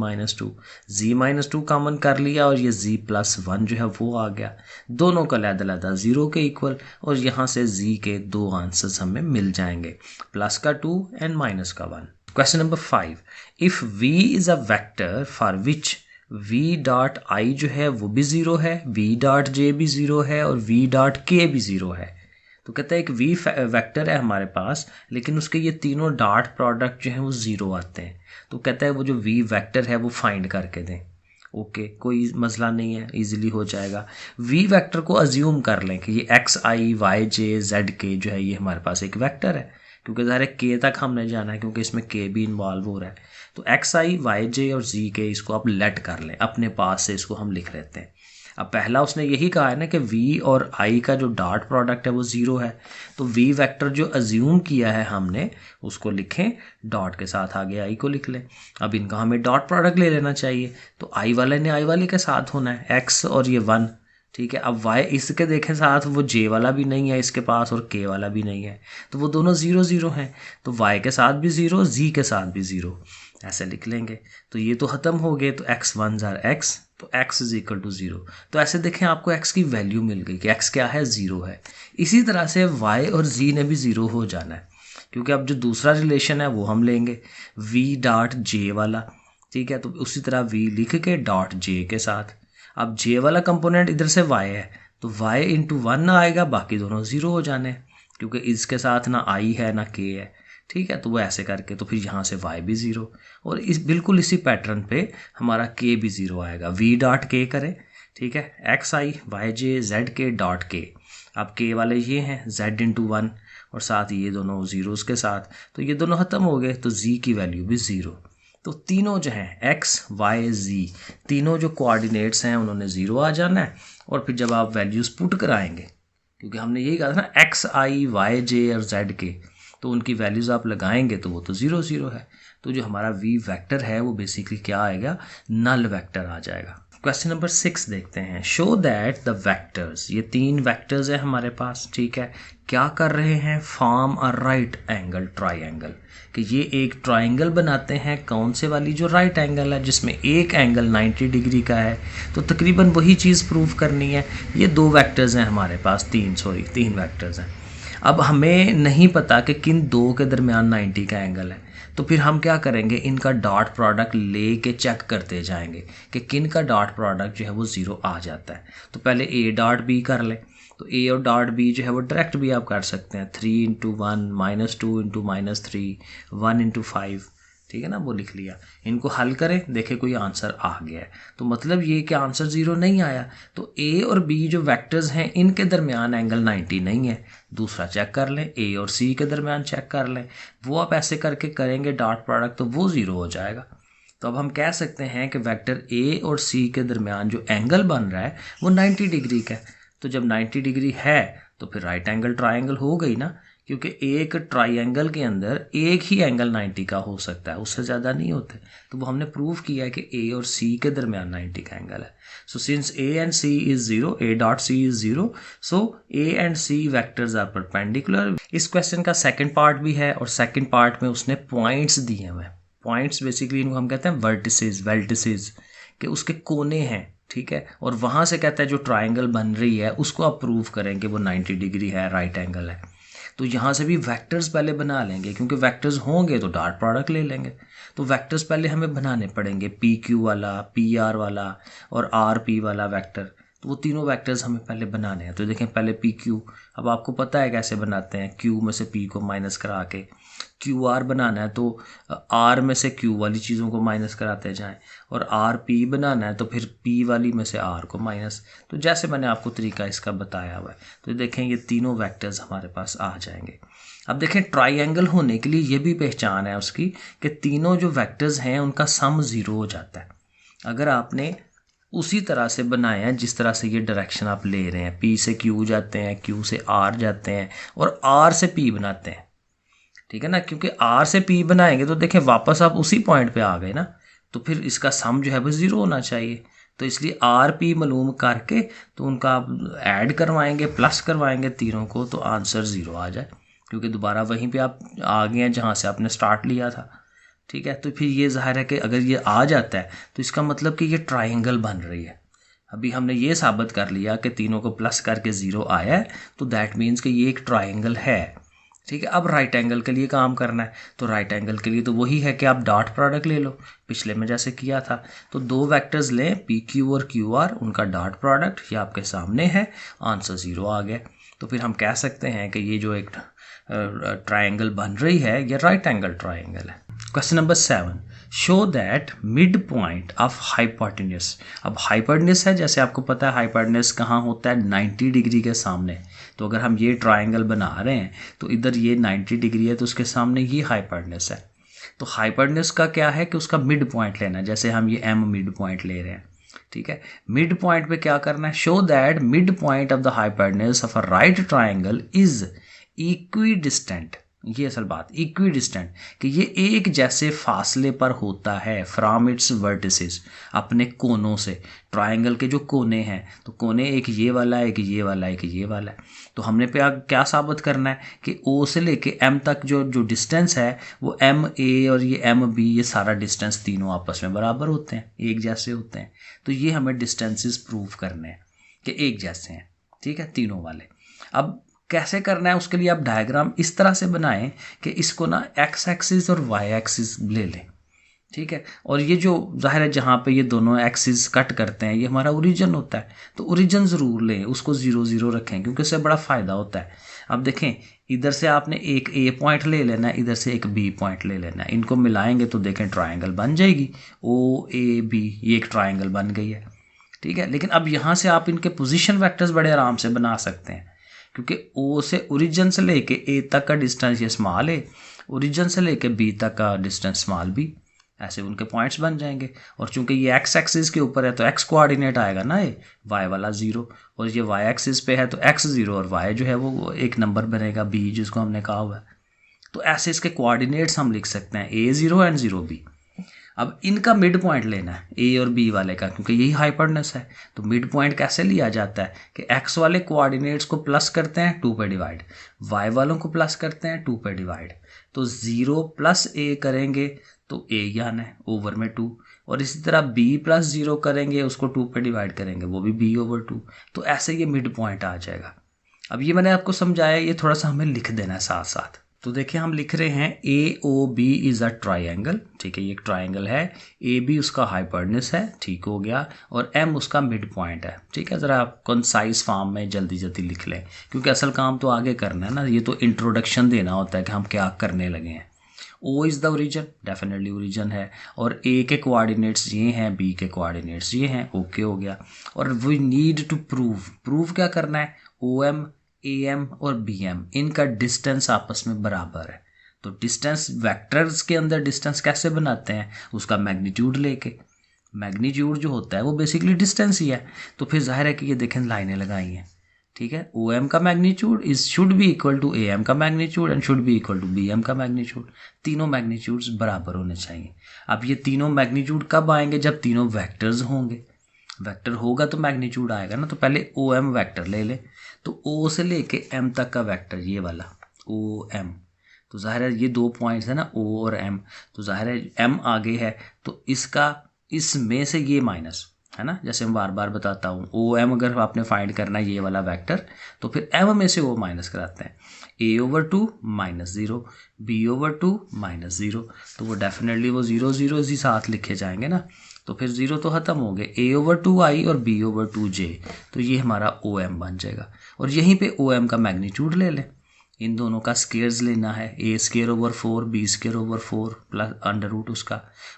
-2 कॉमन कर लिया और ये z +1 जो है वो आ गया। दोनों का अलग-अलग 0 के इक्वल, और यहाँ से z के 2 आंसर्स हमें मिल जाएंगे, +2 and -1। Question number 5, if v is a vector for which v.i जो है वो भी 0 है, v.j भी 0 है और v.k भी 0 है। तो कहता है एक v वेक्टर है हमारे पास, लेकिन उसके ये तीनों डॉट प्रोडक्ट जो हैं वो 0 आते हैं। तो कहता है वो जो v वेक्टर है वो फाइंड करके दें। ओके, कोई मसला नहीं है, इजीली हो जाएगा। v वेक्टर को अज्यूम कर लें कि ये xi yj zk जो है ये हमारे पास एक वेक्टर है, क्योंकि ज़ाहिर है k तक हमने जाना है क्योंकि इसमें k भी इन्वॉल्व हो रहा है। तो xi yj और zk इसको आप लेट कर लें, अपने पास से इसको हम लिख लेते हैं। अब पहला उसने यही कहा है ना कि v और i का जो डॉट प्रोडक्ट है वो 0 है, तो v वेक्टर जो अज्यूम किया है हमने उसको लिखें, डॉट के साथ आगे i को लिख लें। अब इनका हमें डॉट प्रोडक्ट ले लेना चाहिए, तो i वाले ने i वाले के साथ होना है, x और ये 1। ठीक है, अब y इसके देखें साथ वो j वाला भी नहीं है इसके पास और k वाला भी नहीं है, तो वो दोनों 0 0 हैं। तो y के साथ भी 0, z के साथ भी 0, ऐसे लिख लेंगे। तो ये तो ख़त्म हो गए, तो x 1s are x, तो x इज इक्वल टू 0। तो ऐसे देखें आपको x की वैल्यू मिल गई कि x क्या है, 0 है। इसी तरह से y और z ने भी 0 हो जाना है, क्योंकि अब जो दूसरा रिलेशन है वो हम लेंगे v.j वाला। ठीक है, तो उसी तरह v लिख के डॉट j के साथ। अब j वाला कंपोनेंट इधर से y है, तो y इंटू 1 आएगा, बाकी दोनों 0 हो जाने, क्योंकि इसके साथ ना i है ना k है। ठीक है, तो वो ऐसे करके, तो फिर यहाँ से y भी 0, और इस बिल्कुल इसी पैटर्न पे हमारा k भी 0 आएगा। v.k करें, ठीक है, xi yj zk dot k। अब k वाले ये हैं z इंटू 1 और साथ ये दोनों जीरोस के साथ, तो ये दोनों ख़त्म हो गए, तो z की वैल्यू भी 0। तो तीनों जो हैं x y z, तीनों जो कोऑर्डिनेट्स हैं उन्होंने 0 आ जाना है। और फिर जब आप वैल्यूज़ पुट कराएंगे, क्योंकि हमने यही कहा था ना x i y j और z k, तो उनकी वैल्यूज़ आप लगाएंगे तो वो तो 0 0 है। तो जो हमारा v वेक्टर है वो बेसिकली क्या आएगा, नल वेक्टर आ जाएगा। क्वेश्चन नंबर 6 देखते हैं। शो दैट द वेक्टर्स, ये 3 वेक्टर्स है हमारे पास, ठीक है, क्या कर रहे हैं, form a right angle triangle, कि ये एक ट्राइंगल बनाते हैं। कौन से वाली, जो राइट एंगल है जिसमें एक एंगल 90 डिग्री का है, तो तकरीबन वही चीज़ प्रूव करनी है। ये 2 वेक्टर्स हैं हमारे पास, 3 वेक्टर्स हैं। अब हमें नहीं पता कि किन 2 के दरमियान 90 का एंगल है, तो फिर हम क्या करेंगे, इनका डॉट प्रोडक्ट ले के चेक करते जाएंगे कि किन का डॉट प्रोडक्ट जो है वो 0 आ जाता है। तो पहले a डॉट b कर लें, तो a और डॉट b जो है वो डायरेक्ट भी आप कर सकते हैं, 3 इंटू 1 -2 इंटू -3 1 इंटू 5, ठीक है ना, वो लिख लिया। इनको हल करें, देखें कोई आंसर आ गया है, तो मतलब ये कि आंसर 0 नहीं आया। तो a और b जो वेक्टर्स हैं इनके दरमियान एंगल 90 नहीं है। दूसरा चेक कर लें, a और c के दरमियान चेक कर लें, वो आप ऐसे करके करेंगे डॉट प्रोडक्ट, तो वो 0 हो जाएगा। तो अब हम कह सकते हैं कि वेक्टर a और c के दरमियान जो एंगल बन रहा है वो 90 डिग्री का है। तो जब 90 डिग्री है तो फिर राइट एंगल ट्राइंगल हो गई ना, क्योंकि एक ट्राइंगल के अंदर एक ही एंगल 90 का हो सकता है, उससे ज़्यादा नहीं होते। तो वो हमने प्रूव किया है कि ए और सी के दरमियान 90 का एंगल है। So since a and c is zero, a dot c is zero, so a and c vectors are perpendicular. इस क्वेश्चन का सेकंड पार्ट भी है और सेकंड पार्ट में उसने पॉइंट्स दिए हुए हैं। पॉइंट्स बेसिकली इनको हम कहते हैं वर्टिसेस कि उसके कोने हैं, ठीक है। और वहाँ से कहता है जो ट्राइंगल बन रही है उसको आप प्रूव करें कि वो 90 डिग्री है, राइट एंगल है। तो यहाँ से भी वेक्टर्स पहले बना लेंगे, क्योंकि वेक्टर्स होंगे तो डॉट प्रोडक्ट ले लेंगे। तो वेक्टर्स पहले हमें बनाने पड़ेंगे, पी क्यू वाला, पी आर वाला और आर पी वाला वेक्टर। तो वो तीनों वेक्टर्स हमें पहले बनाने हैं। तो देखें पहले पी क्यू, अब आपको पता है कैसे बनाते हैं, क्यू में से पी को माइनस करा के क्यू आर बनाना है तो आर में से क्यू वाली चीज़ों को माइनस कराते जाएं, और आर पी बनाना है तो फिर पी वाली में से आर को माइनस। तो जैसे मैंने आपको तरीका इसका बताया हुआ है। तो देखें ये तीनों वेक्टर्स हमारे पास आ जाएंगे। अब देखें ट्राइंगल होने के लिए ये भी पहचान है उसकी कि तीनों जो वेक्टर्स हैं उनका सम ज़ीरो हो जाता है। अगर आपने उसी तरह से बनाए हैं जिस तरह से ये डायरेक्शन आप ले रहे हैं, पी से क्यू जाते हैं, क्यू से आर जाते हैं और आर से पी बनाते हैं, ठीक है ना। क्योंकि आर से पी बनाएंगे तो देखें वापस आप उसी पॉइंट पे आ गए ना, तो फिर इसका सम जो है वो ज़ीरो होना चाहिए। तो इसलिए आर पी मालूम करके तो उनका आप ऐड करवाएंगे, प्लस करवाएंगे तीनों को, तो आंसर ज़ीरो आ जाए, क्योंकि दोबारा वहीं पे आप आ गए हैं जहाँ से आपने स्टार्ट लिया था, ठीक है। तो फिर ये ज़ाहिर है कि अगर ये आ जाता है तो इसका मतलब कि ये ट्राइंगल बन रही है। अभी हमने ये साबित कर लिया कि तीनों को प्लस करके ज़ीरो आया है, तो दैट मीन्स कि ये एक ट्राइंगल है, ठीक है। अब राइट एंगल के लिए काम करना है। तो राइट एंगल के लिए तो वही है कि आप डॉट प्रोडक्ट ले लो, पिछले में जैसे किया था। तो दो वेक्टर्स लें, पी क्यू और क्यू आर, उनका डॉट प्रोडक्ट ये आपके सामने है, आंसर ज़ीरो आ गया। तो फिर हम कह सकते हैं कि ये जो एक ट्राइंगल बन रही है ये राइट एंगल ट्राइंगल है। Question number 7, show that mid point of hypotenuse. अब हाइपोटेन्यूस है, जैसे आपको पता है हाइपोटेन्यूस कहाँ होता है, 90 डिग्री के सामने। तो अगर हम ये ट्राइंगल बना रहे हैं तो इधर ये 90 डिग्री है तो उसके सामने ये हाइपोटेन्यूस है। तो हाइपोटेन्यूस का क्या है कि उसका मिड पॉइंट लेना है, जैसे हम ये एम मिड पॉइंट ले रहे हैं, ठीक है। मिड पॉइंट पे क्या करना है, show that mid point of the hypotenuse of a right triangle is equi distant. ये असल बात, इक्वी डिस्टेंट कि ये एक जैसे फासले पर होता है फ्रॉम इट्स वर्टिसेस, अपने कोनों से। ट्राइंगल के जो कोने हैं तो कोने एक ये वाला है, एक ये वाला है, एक ये वाला है। तो हमने पे क्या साबित करना है कि ओ से लेके एम तक जो डिस्टेंस है वो एम ए और ये एम बी, ये सारा डिस्टेंस तीनों आपस में बराबर होते हैं, एक जैसे होते हैं। तो ये हमें डिस्टेंसेस प्रूव करने हैं कि एक जैसे हैं, ठीक है, तीनों वाले। अब कैसे करना है उसके लिए आप डायग्राम इस तरह से बनाएं कि इसको ना एक्स एक्सिस और वाई एक्सिस ले लें, ठीक है। और ये जो जाहिर है जहाँ पे ये दोनों एक्सिस कट करते हैं ये हमारा ओरिजिन होता है, तो ओरिजिन ज़रूर लें, उसको 0 0 रखें, क्योंकि उससे बड़ा फ़ायदा होता है। अब देखें इधर से आपने एक ए पॉइंट ले लेना है, इधर से एक बी पॉइंट ले लेना है, इनको मिलाएंगे तो देखें ट्राइंगल बन जाएगी, ओ ए बी, ये एक ट्राइंगल बन गई है, ठीक है। लेकिन अब यहाँ से आप इनके पोजिशन वैक्टर्स बड़े आराम से बना सकते हैं, क्योंकि ओ से ओरिजिन से लेके ए तक का डिस्टेंस ये स्मॉल ए, ओरिजिन से लेके बी तक का डिस्टेंस स्मॉल बी, ऐसे उनके पॉइंट्स बन जाएंगे। और चूंकि ये एक्स एक्सिस के ऊपर है तो एक्स कोऑर्डिनेट आएगा ना, ये वाई वाला 0, और ये वाई एक्सिस पे है तो एक्स 0 और वाई जो है वो एक नंबर बनेगा बी, जिसको हमने कहा हुआ है। तो ऐसे इसके कोऑर्डिनेट्स हम लिख सकते हैं A0 एंड 0B। अब इनका मिड पॉइंट लेना है ए और बी वाले का, क्योंकि यही हाइपोटेन्यूस है। तो मिड पॉइंट कैसे लिया जाता है कि एक्स वाले कोऑर्डिनेट्स को प्लस करते हैं 2 पे डिवाइड, वाई वालों को प्लस करते हैं 2 पे डिवाइड। तो 0 प्लस ए करेंगे तो ए यान है ओवर में 2, और इसी तरह बी प्लस 0 करेंगे उसको 2 पे डिवाइड करेंगे, वो भी बी ओवर 2। तो ऐसे ये मिड पॉइंट आ जाएगा। अब ये मैंने आपको समझाया, ये थोड़ा सा हमें लिख देना है साथ साथ। तो देखिए हम लिख रहे हैं A O B is a triangle, ठीक है, ये एक ट्राइंगल है, ए बी उसका हाइपोटेन्यूस है, ठीक हो गया, और एम उसका मिड पॉइंट है, ठीक है। ज़रा कंसाइज फॉर्म में जल्दी जल्दी लिख लें, क्योंकि असल काम तो आगे करना है ना, ये तो इंट्रोडक्शन देना होता है कि हम क्या करने लगे हैं। O is the origin, definitely origin है, और ए के कोऑर्डिनेट्स ये हैं, बी के कोऑर्डिनेट्स ये हैं, ओके हो गया। और वी नीड टू प्रूव क्या करना है, ओ एम ए एम और बी एम इनका डिस्टेंस आपस में बराबर है। तो डिस्टेंस वेक्टर्स के अंदर डिस्टेंस कैसे बनाते हैं, उसका मैग्नीट्यूड लेके, मैग्नीट्यूड जो होता है वो बेसिकली डिस्टेंस ही है। तो फिर जाहिर है कि ये देखें लाइनें लगाई हैं, ठीक है, ओ एम का magnitude is should be equal to A M का magnitude and should be equal to B M का मैग्नीट्यूड। तीनों मैग्नीट्यूड्स बराबर होने चाहिए। अब ये तीनों मैग्नीट्यूड कब आएंगे? जब तीनों वेक्टर्स होंगे। वेक्टर होगा तो मैग्नीट्यूड आएगा ना। तो पहले ओ एम वैक्टर ले ले, तो ओ से लेके एम तक का वेक्टर ये वाला ओ एम, तो जाहिर है ये 2 पॉइंट्स है ना, ओ और एम, तो जाहिर है एम आगे है तो इसका इसमें से ये माइनस है ना। जैसे मैं बार बार बताता हूँ, ओ एम अगर आपने फाइंड करना है ये वाला वेक्टर, तो फिर एम में से ओ माइनस कराते हैं। a/2 -0, b/2 -0, तो वो डेफिनेटली वो 0 0 ही साथ लिखे जाएंगे ना। तो फिर 0 तो ख़त्म हो गए, a/2i और b/2j, तो ये हमारा ओ एम बन जाएगा। और यहीं पे ओ एम का मैग्नीट्यूड ले लें, इन दोनों का स्केयर्स लेना है, a²/4 b²/4 plus under root उसका।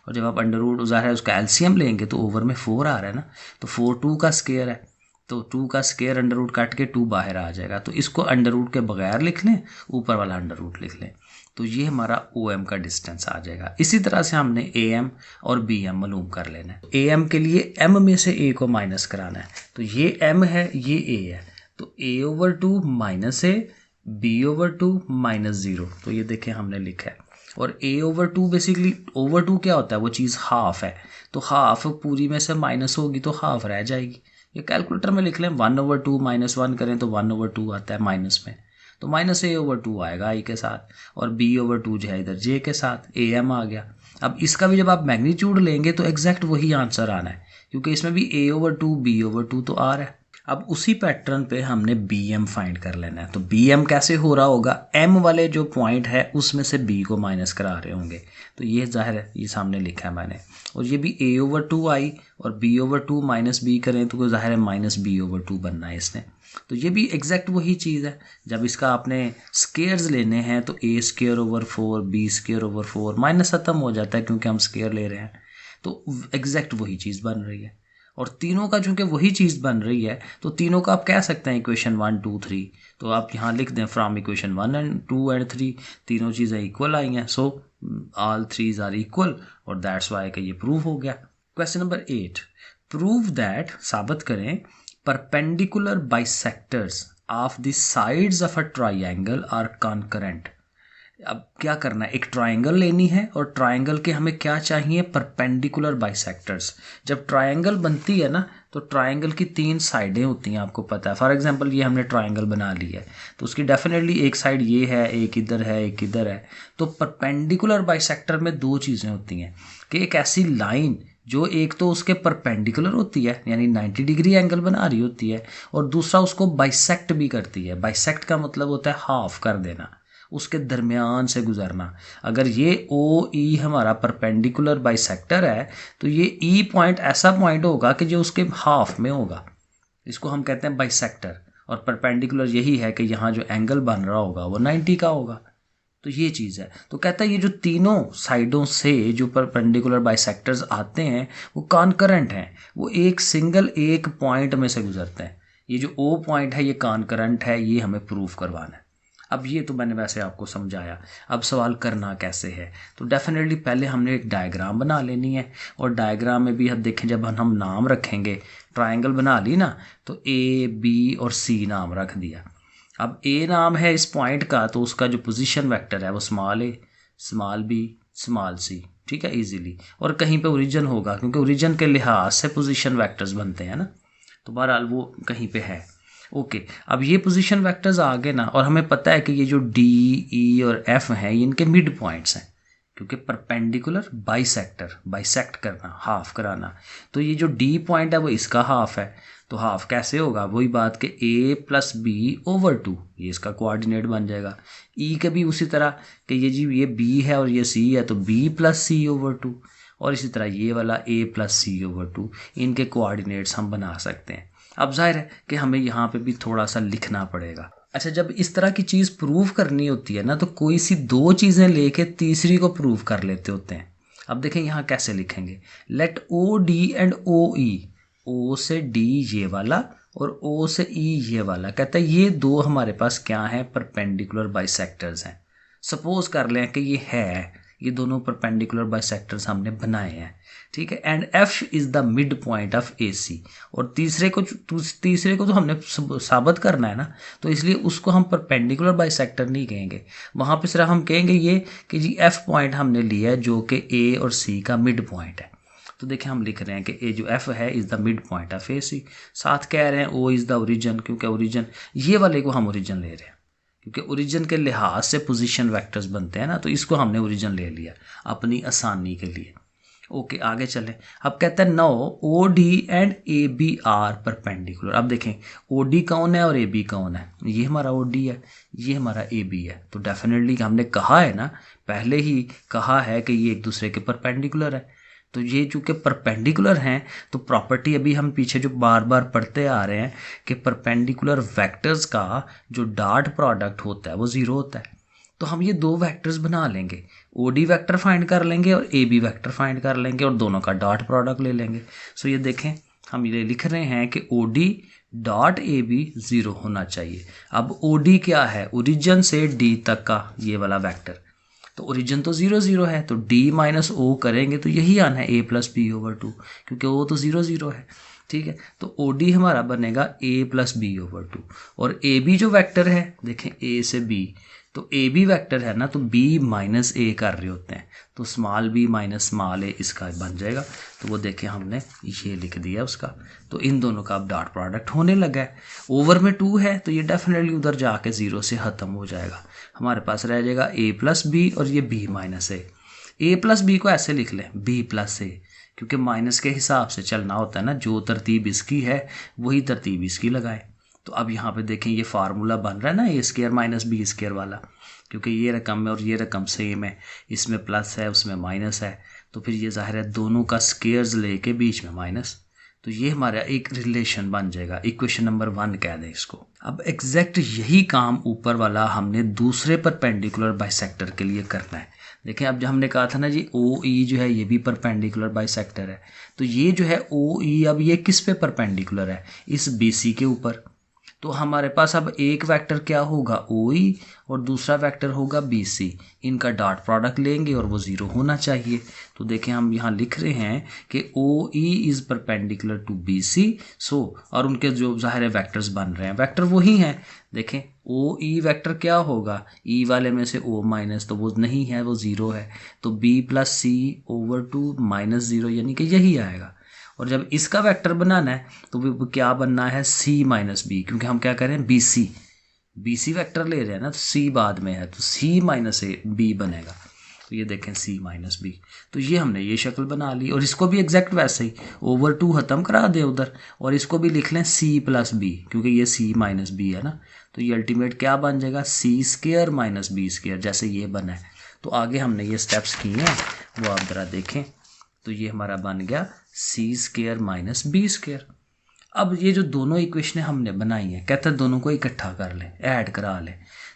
और जब आप अंडर रूट ज़ाहिर है उसका एलसीएम लेंगे तो ओवर में 4 आ रहा है ना, तो 4 2 का स्केयर है, तो 2 का स्केयर अंडर रूट काट के 2 बाहर आ जाएगा। तो इसको अंडर रूट के बगैर लिख लें, ऊपर वाला अंडर रूट लिख लें, तो ये हमारा ओ एम का डिस्टेंस आ जाएगा। इसी तरह से हमने ए एम और बी एम मालूम कर लेना है। ए एम के लिए एम में से ए को माइनस कराना है, तो ये एम है ये ए है, तो a/2 -a b/2 -0, तो ये देखें हमने लिखा है। और a/2 बेसिकली ओवर 2 क्या होता है? वो चीज़ हाफ है, तो हाफ पूरी में से माइनस होगी तो हाफ रह जाएगी। ये कैलकुलेटर में लिख लें, 1/2 -1 करें तो 1/2 आता है माइनस में, तो -a/2 आएगा आई के साथ, और b/2 जो है इधर j के साथ, am आ गया। अब इसका भी जब आप मैग्नीट्यूड लेंगे तो एग्जैक्ट वही आंसर आना है, क्योंकि इसमें भी a/2 b/2 तो आ रहा है। अब उसी पैटर्न पे हमने बी एम फाइंड कर लेना है। तो बी एम कैसे हो रहा होगा? एम वाले जो पॉइंट है उसमें से बी को माइनस करा रहे होंगे, तो ये जाहिर है ये सामने लिखा है मैंने। और ये भी a/2i और b/2 - b करें तो जाहिर है -b/2 बनना है इसने। तो ये भी एग्जैक्ट वही चीज़ है। जब इसका आपने स्केयर्स लेने हैं तो a²/4 b²/4 माइनस ख़त्म हो जाता है क्योंकि हम स्केयर ले रहे हैं, तो एग्जैक्ट वही चीज़ बन रही है। और तीनों का चूंकि वही चीज़ बन रही है तो तीनों का आप कह सकते हैं इक्वेशन 1 2 3, तो आप यहाँ लिख दें फ्रॉम इक्वेशन 1 and 2 and 3 तीनों चीज़ें इक्वल आई हैं, so all threes are equal, और दैट्स वाई का ये प्रूव हो गया। क्वेश्चन नंबर 8, प्रूव दैट, साबित करें, perpendicular bisectors of the sides of a triangle are concurrent. अब क्या करना है, एक ट्रायंगल लेनी है और ट्रायंगल के हमें क्या चाहिए? Perpendicular bisectors. जब ट्रायंगल बनती है ना तो ट्रायंगल की 3 साइडें होती हैं, आपको पता है। फॉर एग्जांपल ये हमने ट्रायंगल बना ली है तो उसकी डेफिनेटली एक साइड ये है, एक इधर है, एक इधर है। तो परपेंडिकुलर बाइसेक्टर में 2 चीज़ें होती हैं कि एक ऐसी लाइन जो एक तो उसके परपेंडिकुलर होती है यानी 90 डिग्री एंगल बना रही होती है, और दूसरा उसको बाइसेक्ट भी करती है। बाइसेक्ट का मतलब होता है हाफ कर देना, उसके दरमियान से गुजरना। अगर ये ओ ई हमारा परपेंडिकुलर बाइसेक्टर है तो ये ई पॉइंट ऐसा पॉइंट होगा कि जो उसके हाफ में होगा, इसको हम कहते हैं बाइसेक्टर। और परपेंडिकुलर यही है कि यहाँ जो एंगल बन रहा होगा वो 90 का होगा। तो ये चीज़ है। तो कहता है ये जो तीनों साइडों से जो परपेंडिकुलर बाइसेक्टर्स आते हैं वो कॉन्करेंट हैं, वो एक सिंगल एक पॉइंट में से गुजरते हैं। ये जो ओ पॉइंट है ये कॉन्करेंट है, ये हमें प्रूफ करवाना है। अब ये तो मैंने वैसे आपको समझाया, अब सवाल करना कैसे है? तो डेफिनेटली पहले हमने एक डायग्राम बना लेनी है, और डायग्राम में भी हम देखें जब हम नाम रखेंगे, ट्रायंगल बना ली ना तो ए बी और सी नाम रख दिया। अब ए नाम है इस पॉइंट का, तो उसका जो पोजीशन वेक्टर है वो स्मॉल ए, स्मॉल बी, स्मॉल सी, ठीक है, इजीली। और कहीं पे ओरिजिन होगा क्योंकि ओरिजिन के लिहाज से पोजीशन वेक्टर्स बनते हैं ना, तो बहरहाल वो कहीं पे है। ओके, अब ये पोजीशन वेक्टर्स आ गए ना, और हमें पता है कि ये जो डी ई और एफ हैं ये इनके मिड पॉइंट्स हैं, क्योंकि परपेंडिकुलर बाइसेक्टर, बाइसेक्ट करना, हाफ कराना। तो ये जो डी पॉइंट है वो इसका हाफ है, तो हाफ कैसे होगा? वही बात कि a + b/2, ये इसका कोऑर्डिनेट बन जाएगा। ई के भी उसी तरह कि ये जी ये b है और ये c है, तो b + c/2, और इसी तरह ये वाला a + c/2, इनके कोऑर्डिनेट्स हम बना सकते हैं। अब जाहिर है कि हमें यहाँ पे भी थोड़ा सा लिखना पड़ेगा। अच्छा, जब इस तरह की चीज़ प्रूव करनी होती है ना तो कोई सी 2 चीज़ें लेके तीसरी को प्रूव कर लेते होते हैं। अब देखें यहाँ कैसे लिखेंगे, लेट ओ डी एंड ओ ई, ओ से डी ये वाला और ओ से ई ये वाला, कहता है ये 2 हमारे पास क्या है? परपेंडिकुलर बाइसेक्टर्स हैं। सपोज कर लें कि ये है, ये दोनों परपेंडिकुलर बाइसेक्टर्स हमने बनाए हैं, ठीक है। And F is the mid point of A C. और तीसरे को तो हमने साबित करना है ना, तो इसलिए उसको हम परपेंडिकुलर बाइसेक्टर नहीं कहेंगे, वहाँ पे सिर्फ हम कहेंगे ये कि जी एफ पॉइंट हमने लिया है जो कि ए और सी का मिड पॉइंट है। तो देखिए हम लिख रहे हैं कि ए जो एफ है is the mid point of A C. साथ कह रहे हैं ओ इज़ द ओरिजिन, क्योंकि ओरिजिन ये वाले को हम ओरिजिन ले रहे हैं, क्योंकि ओरिजिन के लिहाज से पोजीशन वेक्टर्स बनते हैं ना, तो इसको हमने ओरिजिन ले लिया अपनी आसानी के लिए। ओके आगे चलें। अब कहते हैं now O D and A B are perpendicular. अब देखें ओ डी कौन है और ए बी कौन है, ये हमारा ओ डी है, ये हमारा ए बी है। तो डेफिनेटली हमने कहा है ना, पहले ही कहा है कि ये एक दूसरे के परपेंडिकुलर है। तो ये चूँकि परपेंडिकुलर हैं तो प्रॉपर्टी अभी हम पीछे जो बार बार पढ़ते आ रहे हैं कि परपेंडिकुलर वेक्टर्स का जो डॉट प्रोडक्ट होता है वो ज़ीरो होता है। तो हम ये दो वेक्टर्स बना लेंगे, ओ डी वैक्टर फाइंड कर लेंगे और ए बी वैक्टर फाइंड कर लेंगे और दोनों का डॉट प्रोडक्ट ले लेंगे। सो ये देखें हम ये लिख रहे हैं कि ओ डी डॉट ए बी ज़ीरो होना चाहिए। अब ओ डी क्या है, ओरिजिन से डी तक का ये वाला वैक्टर, तो ओरिजिन तो 0 0 है, तो d माइनस ओ करेंगे तो यही आना है a प्लस बी ओवर 2, क्योंकि ओ तो 0 0 है, ठीक है। तो ओ डी हमारा बनेगा a प्लस बी ओवर 2। और ए बी जो वेक्टर है देखें a से b, तो ए बी वैक्टर है ना, तो b माइनस ए कर रहे होते हैं, तो small b minus small a इसका बन जाएगा। तो वो देखें हमने ये लिख दिया उसका। तो इन दोनों का अब डॉट प्रोडक्ट होने लगा है। ओवर में 2 है तो ये डेफिनेटली उधर जाके 0 से ख़त्म हो जाएगा, हमारे पास रह जाएगा a प्लस बी और ये b माइनस ए प्लस बी को ऐसे लिख लें b प्लस ए, क्योंकि माइनस के हिसाब से चलना होता है ना, जो तरतीब इसकी है वही तरतीब इसकी लगाएं। तो अब यहाँ पे देखें ये फार्मूला बन रहा है ना ए स्क्वायर माइनस बी स्क्वायर वाला, क्योंकि ये रकम है और ये रकम सेम है, इसमें प्लस है उसमें माइनस है, तो फिर ये जाहिर है दोनों का स्क्वायर्स लेके बीच में माइनस, तो ये हमारा एक रिलेशन बन जाएगा, इक्वेशन नंबर 1 कह दें इसको। अब एग्जैक्ट यही काम ऊपर वाला हमने दूसरे परपेंडिकुलर बाइसेक्टर के लिए करना है। देखें अब जो हमने कहा था ना जी ओ ई जो है ये भी परपेंडिकुलर बाइसेक्टर है, तो ये जो है ओ ई अब ये किस पे परपेंडिकुलर है, इस बी सी के ऊपर। तो हमारे पास अब एक वेक्टर क्या होगा ओ ई और दूसरा वेक्टर होगा बी सी, इनका डॉट प्रोडक्ट लेंगे और वो 0 होना चाहिए। तो देखें हम यहाँ लिख रहे हैं कि O E is perpendicular to B C. So और उनके जो ज़ाहिर वेक्टर्स बन रहे हैं वेक्टर वही हैं। देखें ओ ई वेक्टर क्या होगा, ई वाले में से ओ माइनस, तो वो नहीं है वो 0 है, तो B plus c over 2 minus 0 यानी कि यही आएगा। और जब इसका वेक्टर बनाना है तो वो क्या बनना है सी माइनस बी, क्योंकि हम क्या करें बी सी वेक्टर ले रहे हैं ना, तो सी बाद में है तो सी माइनस ए बी बनेगा। तो ये देखें सी माइनस बी, तो ये हमने ये शक्ल बना ली। और इसको भी एग्जैक्ट वैसे ही ओवर 2 ख़त्म करा दे उधर, और इसको भी लिख लें सी प्लस बी, क्योंकि ये सी माइनस बी है ना, तो ये अल्टीमेट क्या बन जाएगा सी स्क्वायर माइनस बी स्क्वायर, जैसे ये बना है। तो आगे हमने ये स्टेप्स किए हैं वो आप ज़रा देखें। तो ये हमारा बन गया सी स्क्वायर माइनस बी स्क्वायर। अब ये जो दोनों इक्वेशनें हमने बनाई हैं कहते हैं दोनों को इकट्ठा कर लें, ऐड करा लें।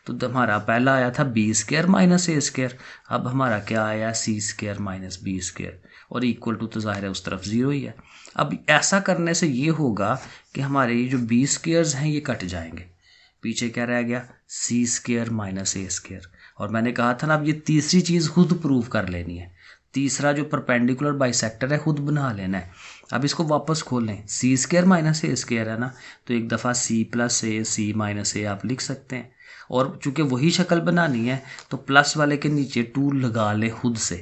तो हमारा पहला आया था बी स्क्वायर माइनस ए स्क्वायर, अब हमारा क्या आया सी स्क्वायर माइनस बी स्क्वायर, और इक्वल टू तो ज़ाहिर है उस तरफ 0 ही है। अब ऐसा करने से ये होगा कि हमारे ये जो बी स्क्वायर्स हैं ये कट जाएंगे, पीछे क्या रह गया सी स्क्वायर माइनस ए स्क्वायर। और मैंने कहा था ना अब ये तीसरी चीज़ खुद प्रूव कर लेनी है, तीसरा जो परपेंडिकुलर बाइसेक्टर है खुद बना लेना है। अब इसको वापस खोल लें, सी स्क्वायर माइनस ए स्क्वायर है ना, तो एक दफ़ा सी प्लस ए सी माइनस ए आप लिख सकते हैं। और चूँकि वही शक्ल बनानी है तो प्लस वाले के नीचे 2 लगा लें खुद से,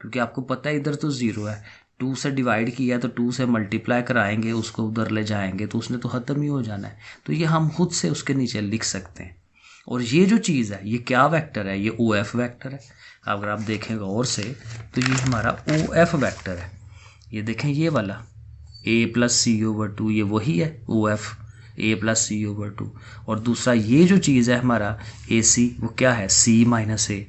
क्योंकि आपको पता है इधर तो 0 है, 2 से डिवाइड किया तो 2 से मल्टीप्लाई कराएंगे उसको उधर ले जाएंगे तो उसने तो ख़त्म ही हो जाना है, तो ये हम खुद से उसके नीचे लिख सकते हैं। और ये जो चीज़ है ये क्या वेक्टर है, ये ओ एफ वैक्टर है। अगर आप देखेंगे और से तो ये हमारा ओ एफ वैक्टर है, ये देखें ये वाला ए प्लस सी ओवर 2 ये वही है O F a plus c over 2। और दूसरा ये जो चीज़ है हमारा ए सी वो क्या है सी माइनस ए।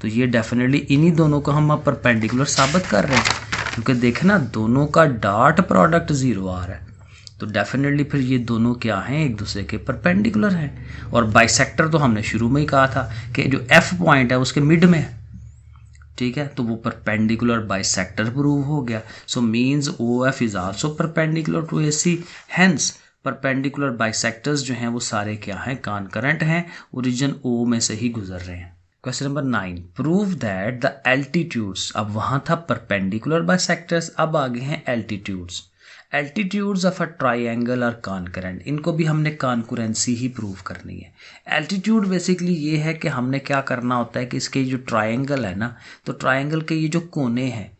तो ये डेफिनेटली इन्हीं दोनों को हम अब परपेंडिकुलर साबित कर रहे हैं, क्योंकि देखना दोनों का डॉट प्रोडक्ट 0 आ रहा है, तो डेफिनेटली फिर ये दोनों क्या हैं एक दूसरे के परपेंडिकुलर हैं। और बाइसेक्टर तो हमने शुरू में ही कहा था कि जो एफ पॉइंट है उसके मिड में है, ठीक है, तो वो परपेंडिकुलर बाइसेक्टर प्रूव हो गया। So means O F is also perpendicular to A C, hence perpendicular bisectors जो हैं वो सारे क्या हैं कॉन्करेंट हैं, ओरिजिन ओ में से ही गुजर रहे हैं। Question number 9, prove that the altitudes, अब वहां था परपेंडिकुलर बाइसेक्टर्स, अब आगे हैं altitudes. Altitudes of a triangle are concurrent, इनको भी हमने कॉन्करेंसी ही प्रूव करनी है। एल्टीट्यूड बेसिकली ये है कि हमने क्या करना होता है कि इसके जो ट्राइंगल है ना, तो ट्राइंगल के ये जो कोने हैं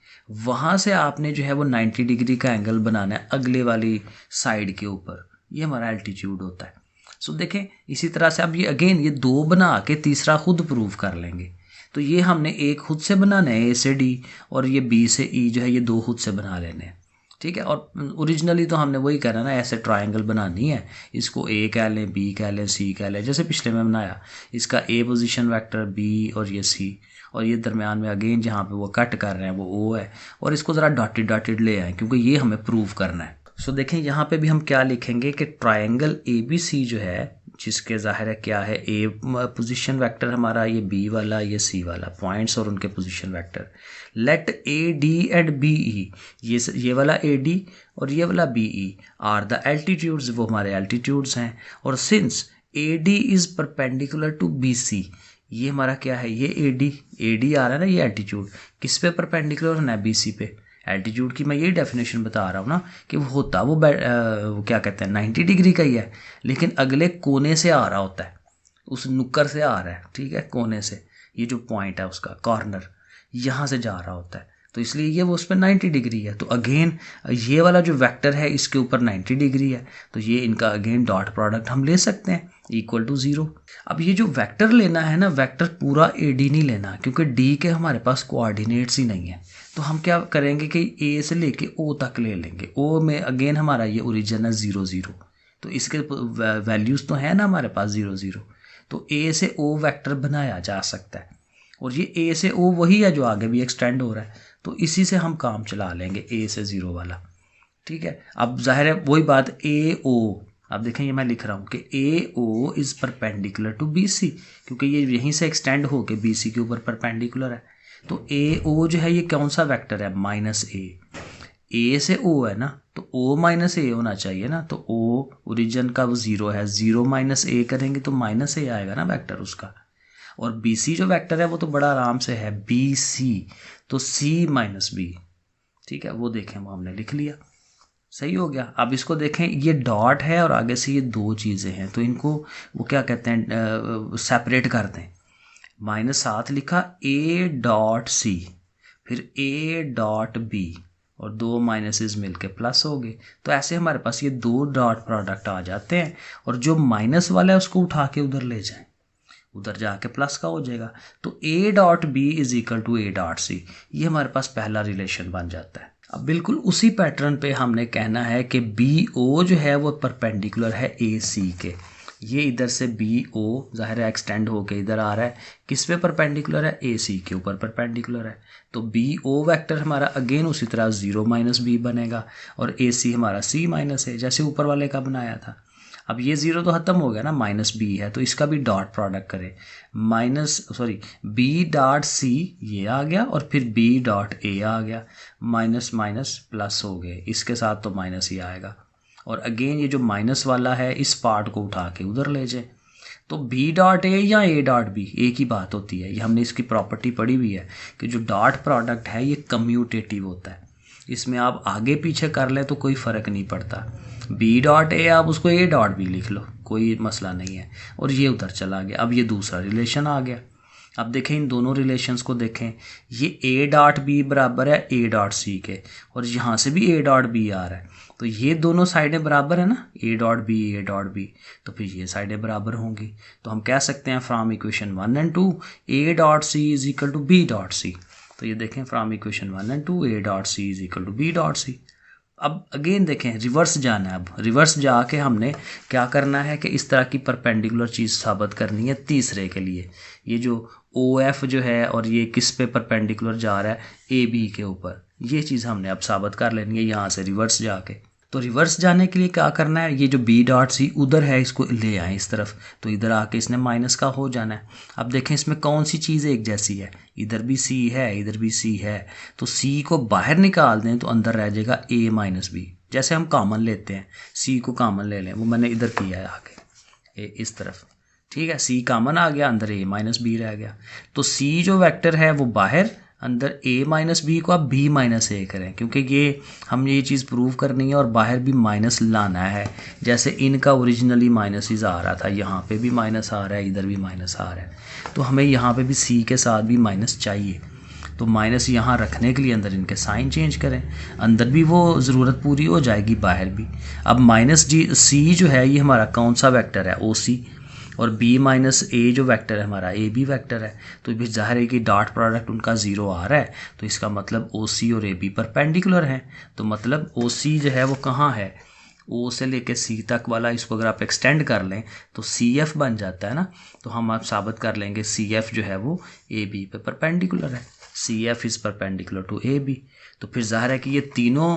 वहाँ से आपने जो है वो 90 डिग्री का एंगल बनाना है अगले वाली साइड के ऊपर, ये हमारा एल्टीट्यूड होता है। सो देखें इसी तरह से अब ये अगेन ये दो बना के तीसरा खुद प्रूव कर लेंगे। तो ये हमने एक खुद से बनाना है ए से डी, और ये बी से ई जो है ये दो खुद से बना लेने हैं, ठीक है। और ओरिजिनली तो हमने वही करना ना, ऐसे ट्रायंगल बनानी है, इसको ए कह लें, बी कह लें, सी कह लें, जैसे पिछले में बनाया। इसका ए पोजीशन वेक्टर बी और ये सी, और ये दरमियान में अगेन जहाँ पे वो कट कर रहे हैं वो ओ है, और इसको ज़रा डॉटेड डॉटेड ले आए क्योंकि ये हमें प्रूव करना है। सो देखें यहाँ पे भी हम क्या लिखेंगे कि ट्रायंगल ए बी सी जो है, जिसके ज़ाहिर है क्या है, ए पोजीशन वेक्टर हमारा, ये बी वाला, ये सी वाला, पॉइंट्स और उनके position vector. Let A D and B E, ये वाला ए डी और ये वाला B E are the altitudes, वो हमारे एल्टीट्यूड्स हैं। और since A D is perpendicular to B C, ये हमारा क्या है, ये ए डी आ रहा है ना, ये एल्टीट्यूड किस पे परपेंडिकुलर होना है, बी सी पे। एल्टीट्यूड की मैं यही डेफिनेशन बता रहा हूँ ना कि वो होता वो क्या कहते हैं 90 डिग्री का ही है, लेकिन अगले कोने से आ रहा होता है, उस नुक्कर से आ रहा है, ठीक है, कोने से, ये जो पॉइंट है उसका कॉर्नर यहाँ से जा रहा होता है, तो इसलिए ये वो उस पर 90 डिग्री है। तो अगेन ये वाला जो वेक्टर है इसके ऊपर 90 डिग्री है, तो ये इनका अगेन डॉट प्रोडक्ट हम ले सकते हैं इक्वल टू 0। अब ये जो वेक्टर लेना है ना, वेक्टर पूरा ए डी नहीं लेना, क्योंकि डी के हमारे पास कोऑर्डिनेट्स ही नहीं है। तो हम क्या करेंगे कि ए से लेके ओ तक ले लेंगे। ओ में अगेन हमारा ये ओरिजिन है 0 0, तो इसके वैल्यूज़ तो हैं ना हमारे पास 0 0, तो ए से ओ वेक्टर बनाया जा सकता है, और ये ए से ओ वही है जो आगे भी एक्सटेंड हो रहा है, तो इसी से हम काम चला लेंगे ए से 0 वाला, ठीक है। अब जाहिर है वही बात ए ओ, अब देखें ये मैं लिख रहा हूँ कि A O is perpendicular to B C, क्योंकि ये यहीं से एक्सटेंड होके बी सी के ऊपर परपेंडिकुलर है। तो ए ओ जो है ये कौन सा वेक्टर है, माइनस ए से ओ है ना, तो ओ माइनस ए होना चाहिए ना, तो ओ ओरिजिन का वो 0 है, 0 माइनस ए करेंगे तो माइनस ए आएगा ना वेक्टर उसका। और बी सी जो वेक्टर है वो तो बड़ा आराम से है बी सी, तो सी माइनस बी, ठीक है, वो देखें वो हमने लिख लिया, सही हो गया। अब इसको देखें, ये डॉट है और आगे से ये दो चीज़ें हैं, तो इनको वो क्या कहते हैं, सेपरेट कर दें। -7 लिखा ए डॉट सी, फिर ए डॉट बी, और दो माइनसेस मिलके प्लस हो गए। तो ऐसे हमारे पास ये दो डॉट प्रोडक्ट आ जाते हैं, और जो माइनस वाला है उसको उठा के उधर ले जाएं, उधर जाके प्लस का हो जाएगा। तो ए dot b is equal to a dot c, ये हमारे पास पहला रिलेशन बन जाता है। अब बिल्कुल उसी पैटर्न पे हमने कहना है कि बी ओ जो है वो परपेंडिकुलर है ए सी के, ये इधर से बी ओ ज़ाहिर है एक्सटेंड होके इधर आ रहा है, किस पे परपेंडिकुलर है, ए सी के ऊपर परपेंडिकुलर है। तो बी ओ वेक्टर हमारा अगेन उसी तरह 0 माइनस बी बनेगा, और ए सी हमारा सी माइनस है, जैसे ऊपर वाले का बनाया था। अब ये 0 तो ख़त्म हो गया ना, माइनस बी है, तो इसका भी डॉट प्रोडक्ट करें, बी डॉट सी ये आ गया, और फिर बी डॉट ए आ गया, माइनस माइनस प्लस हो गए, इसके साथ तो माइनस ही आएगा। और अगेन ये जो माइनस वाला है इस पार्ट को उठा के उधर ले जाए, तो बी डॉट ए या ए डॉट बी एक ही बात होती है। ये हमने इसकी प्रॉपर्टी पढ़ी हुई है कि जो डॉट प्रोडक्ट है ये कम्यूटेटिव होता है, इसमें आप आगे पीछे कर लें तो कोई फ़र्क नहीं पड़ता। बी डॉट ए आप उसको ए डॉट बी लिख लो, कोई मसला नहीं है, और ये उधर चला गया। अब ये दूसरा रिलेशन आ गया। अब देखें इन दोनों रिलेशंस को देखें, ये ए डॉट बी बराबर है ए डॉट सी के, और यहाँ से भी ए डॉट बी आ रहा है, तो ये दोनों साइडें बराबर है ना, ए डॉट बी, तो फिर ये साइडें बराबर होंगी। तो हम कह सकते हैं फ्रॉम इक्वेशन 1 और 2 a dot c is equal to b dot c. तो ये देखें फ्रॉम इक्वेशन 1 और 2 a dot c is equal to b dot c. अब अगेन देखें रिवर्स जाना है। अब रिवर्स जाके हमने क्या करना है कि इस तरह की परपेंडिकुलर चीज़ साबित करनी है तीसरे के लिए। ये जो ओ एफ जो है और ये किस पे परपेंडिकुलर जा रहा है, ए बी के ऊपर, ये चीज़ हमने अब साबित कर लेनी है यहाँ से रिवर्स जाके। तो रिवर्स जाने के लिए क्या करना है, ये जो बी डॉट सी उधर है इसको ले आए इस तरफ, तो इधर आके इसने माइनस का हो जाना है। अब देखें इसमें कौन सी चीज़ एक जैसी है, इधर भी सी है इधर भी सी है, तो सी को बाहर निकाल दें तो अंदर रह जाएगा ए माइनस बी। जैसे हम कॉमन लेते हैं, सी को कॉमन ले लें, वो मैंने इधर किया है आगे इस तरफ, ठीक है, सी कॉमन आ गया, अंदर ए माइनस बी रह गया। तो सी जो वेक्टर है वो बाहर, अंदर ए माइनस बी को आप बी माइनस ए करें, क्योंकि ये हम ये चीज़ प्रूव करनी है और बाहर भी माइनस लाना है। जैसे इनका ओरिजिनली माइनस ही आ रहा था, यहाँ पे भी माइनस आ रहा है, इधर भी माइनस आ रहा है, तो हमें यहाँ पे भी सी के साथ भी माइनस चाहिए। तो माइनस यहाँ रखने के लिए अंदर इनके साइन चेंज करें, अंदर भी वो ज़रूरत पूरी हो जाएगी, बाहर भी। अब माइनस जी सी जो है ये हमारा कौन सा वेक्टर है, ओ सी, और b माइनस ए जो वेक्टर है हमारा ए बी वेक्टर है। तो भी जाहिर है कि डॉट प्रोडक्ट उनका ज़ीरो आ रहा है, तो इसका मतलब ओ सी और ए बी परपेंडिकुलर हैं। तो मतलब ओ सी जो है वो कहाँ है, ओ से लेके सी तक वाला, इसको अगर आप एक्सटेंड कर लें तो सी एफ बन जाता है ना। तो हम आप साबित कर लेंगे सी एफ जो है वो ए बी पे परपेंडिकुलर है, C F is perpendicular to A B. तो फिर जाहिर है कि ये तीनों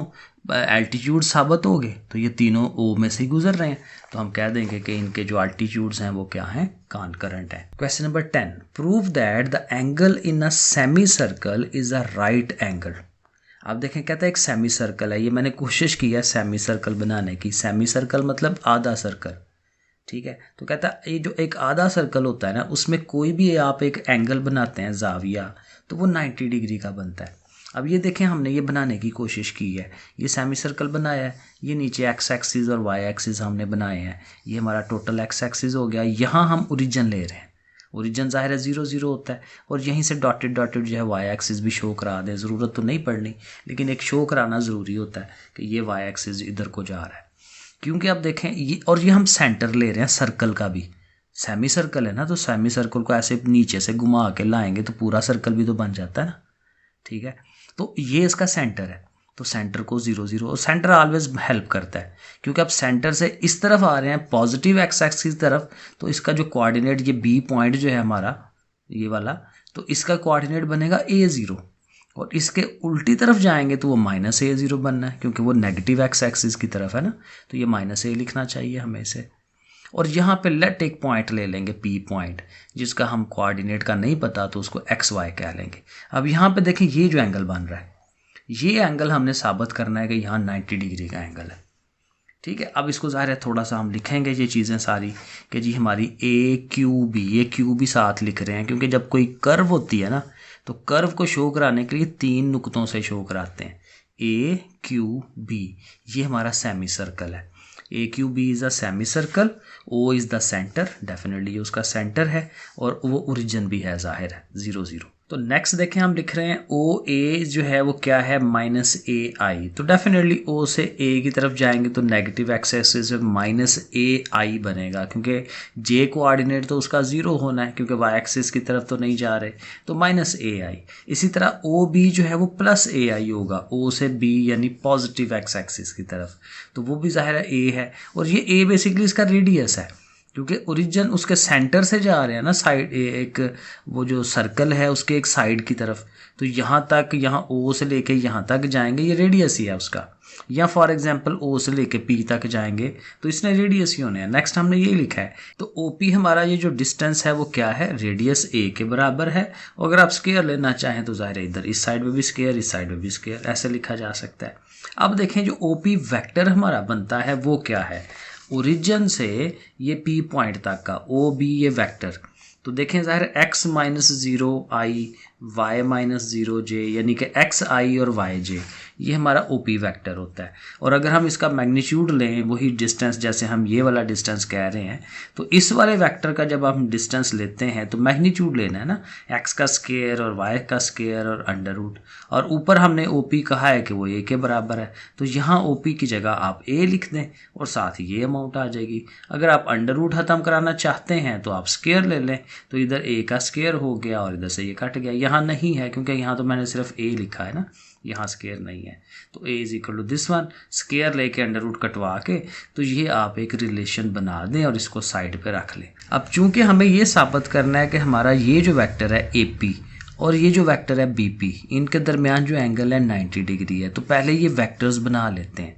एल्टीट्यूड साबित हो गए, तो ये तीनों ओ में से गुजर रहे हैं, तो हम कह देंगे कि इनके जो एल्टीट्यूड्स हैं वो क्या हैं, कॉनकरेंट हैं। Question number 10, prove that the angle in a semi circle is a right angle. आप देखें, कहता है एक सेमी सर्कल है, ये मैंने कोशिश की है सेमी सर्कल बनाने की। सेमी सर्कल मतलब आधा सर्कल, ठीक है। तो कहता है ये जो एक आधा सर्कल होता है ना, उसमें कोई भी आप एक एंगल बनाते हैं जाविया, तो वो 90 डिग्री का बनता है। अब ये देखें, हमने ये बनाने की कोशिश की है, ये सेमी सर्कल बनाया है, ये नीचे एक्स एक्सिस और वाई एक्सिस हमने बनाए हैं, ये हमारा टोटल एक्स एक्सिस हो गया। यहाँ हम ओरिजिन ले रहे हैं, ओरिजिन जाहिर है 0 0 होता है, और यहीं से डॉटेड डॉटेड जो है वाई एक्सिस भी शो करा दें, ज़रूरत तो नहीं पड़नी, लेकिन एक शो कराना ज़रूरी होता है कि ये वाई एक्सिस इधर को जा रहा है। क्योंकि आप देखें ये, और ये हम सेंटर ले रहे हैं सर्कल का भी, सेमी सर्कल है ना, तो सेमी सर्कल को ऐसे नीचे से घुमा के लाएंगे तो पूरा सर्कल भी तो बन जाता है ना, ठीक है। तो ये इसका सेंटर है, तो सेंटर को 0 0, और सेंटर ऑलवेज हेल्प करता है, क्योंकि आप सेंटर से इस तरफ आ रहे हैं पॉजिटिव एक्स एक्सिस की तरफ, तो इसका जो कोऑर्डिनेट ये बी पॉइंट जो है हमारा ये वाला, तो इसका कोऑर्डिनेट बनेगा A0, और इसके उल्टी तरफ जाएंगे तो वो माइनस A0 बनना है, क्योंकि वो नेगेटिव एक्स एक्सिस की तरफ है ना, तो ये माइनस A लिखना चाहिए हमें इसे। और यहाँ पे लेट एक पॉइंट ले लेंगे P पॉइंट, जिसका हम कोऑर्डिनेट का नहीं पता तो उसको XY कह लेंगे। अब यहाँ पे देखें ये जो एंगल बन रहा है, ये एंगल हमने साबित करना है कि यहाँ 90 डिग्री का एंगल है, ठीक है। अब इसको ज़ाहिर है थोड़ा सा हम लिखेंगे ये चीज़ें सारी कि जी हमारी AQB, ये क्यू भी साथ लिख रहे हैं, क्योंकि जब कोई कर्व होती है ना, तो कर्व को शो कराने के लिए 3 नुक्तों से शो कराते हैं। AQB ये हमारा सेमी सर्कल है, AQB is a semi circle, O is the centre, definitely ये उसका सेंटर है, और वो ओरिजिन भी है जाहिर है 0 0। तो नेक्स्ट देखें, हम लिख रहे हैं OA जो है वो क्या है, माइनस AI, तो डेफिनेटली O से A की तरफ जाएंगे तो नेगेटिव एक्स एक्सिस में माइनस AI बनेगा, क्योंकि J कोऑर्डिनेट तो उसका 0 होना है, क्योंकि Y एक्सिस की तरफ तो नहीं जा रहे, तो माइनस AI। इसी तरह OB जो है वो प्लस AI होगा, O से B यानी पॉजिटिव एक्स एक्सिस की तरफ, तो वो भी ज़ाहिर है A है, और ये A बेसिकली इसका रेडियस है, क्योंकि ओरिजिन उसके सेंटर से जा रहे हैं ना, साइड एक वो जो सर्कल है उसके एक साइड की तरफ, तो यहाँ तक, यहाँ O से लेके यहाँ तक जाएंगे, ये रेडियस ही है उसका। या फॉर एग्जांपल O से लेके P तक जाएंगे तो इसने रेडियस ही होने हैं। नेक्स्ट हमने ये लिखा है, तो OP हमारा ये जो डिस्टेंस है वो क्या है, रेडियस A के बराबर है। और अगर आप स्क्वायर लेना चाहें तो ज़ाहिर है इधर इस साइड में भी स्क्वायर, इस साइड में भी स्क्वायर, ऐसे लिखा जा सकता है। अब देखें जो OP वेक्टर हमारा बनता है वो क्या है, ओरिजिन से ये P पॉइंट तक का OB ये वेक्टर, तो देखें ज़ाहिर x minus 0 I, y minus 0 j, यानी कि x I और y j, ये हमारा OP वेक्टर होता है। और अगर हम इसका मैग्नीट्यूड लें, वही डिस्टेंस जैसे हम ये वाला डिस्टेंस कह रहे हैं, तो इस वाले वेक्टर का जब हम डिस्टेंस लेते हैं तो मैग्नीट्यूड लेना है ना, x का स्क्वायर और y का स्क्वायर और अंडर रूट, और ऊपर हमने OP कहा है कि वो a के बराबर है, तो यहाँ OP की जगह आप a लिख दें और साथ ही ये अमाउंट आ जाएगी। अगर आप अंडर रूट ख़त्म कराना चाहते हैं तो आप स्क्वायर ले लें, तो इधर a का स्क्वायर हो गया और इधर से ये कट गया। यहाँ नहीं है क्योंकि यहाँ तो मैंने सिर्फ a लिखा है ना, यहाँ स्क्वायर नहीं है, तो a is equal to this one, square लेके अंडर रूट कटवा के, तो ये आप एक रिलेशन बना दें और इसको साइड पे रख लें। अब चूंकि हमें ये साबित करना है कि हमारा ये जो वेक्टर है AP और ये जो वेक्टर है BP, इनके दरमियान जो एंगल है 90 डिग्री है, तो पहले ये वेक्टर्स बना लेते हैं।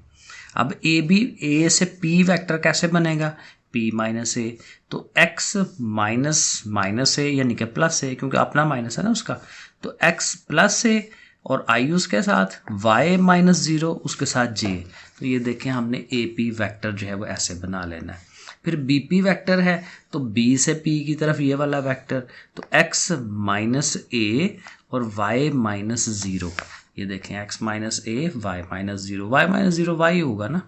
अब A से P वेक्टर कैसे बनेगा, P माइनस A, तो x माइनस A यानी कि प्लस A, क्योंकि अपना माइनस है ना उसका, तो x प्लस A और I उसके साथ, y माइनस 0 उसके साथ j, तो ये देखें हमने AP वेक्टर जो है वो ऐसे बना लेना है। फिर BP वेक्टर है तो B से P की तरफ ये वाला वेक्टर, तो x माइनस a और y माइनस 0, ये देखें x minus a y minus 0, y minus 0 y होगा ना,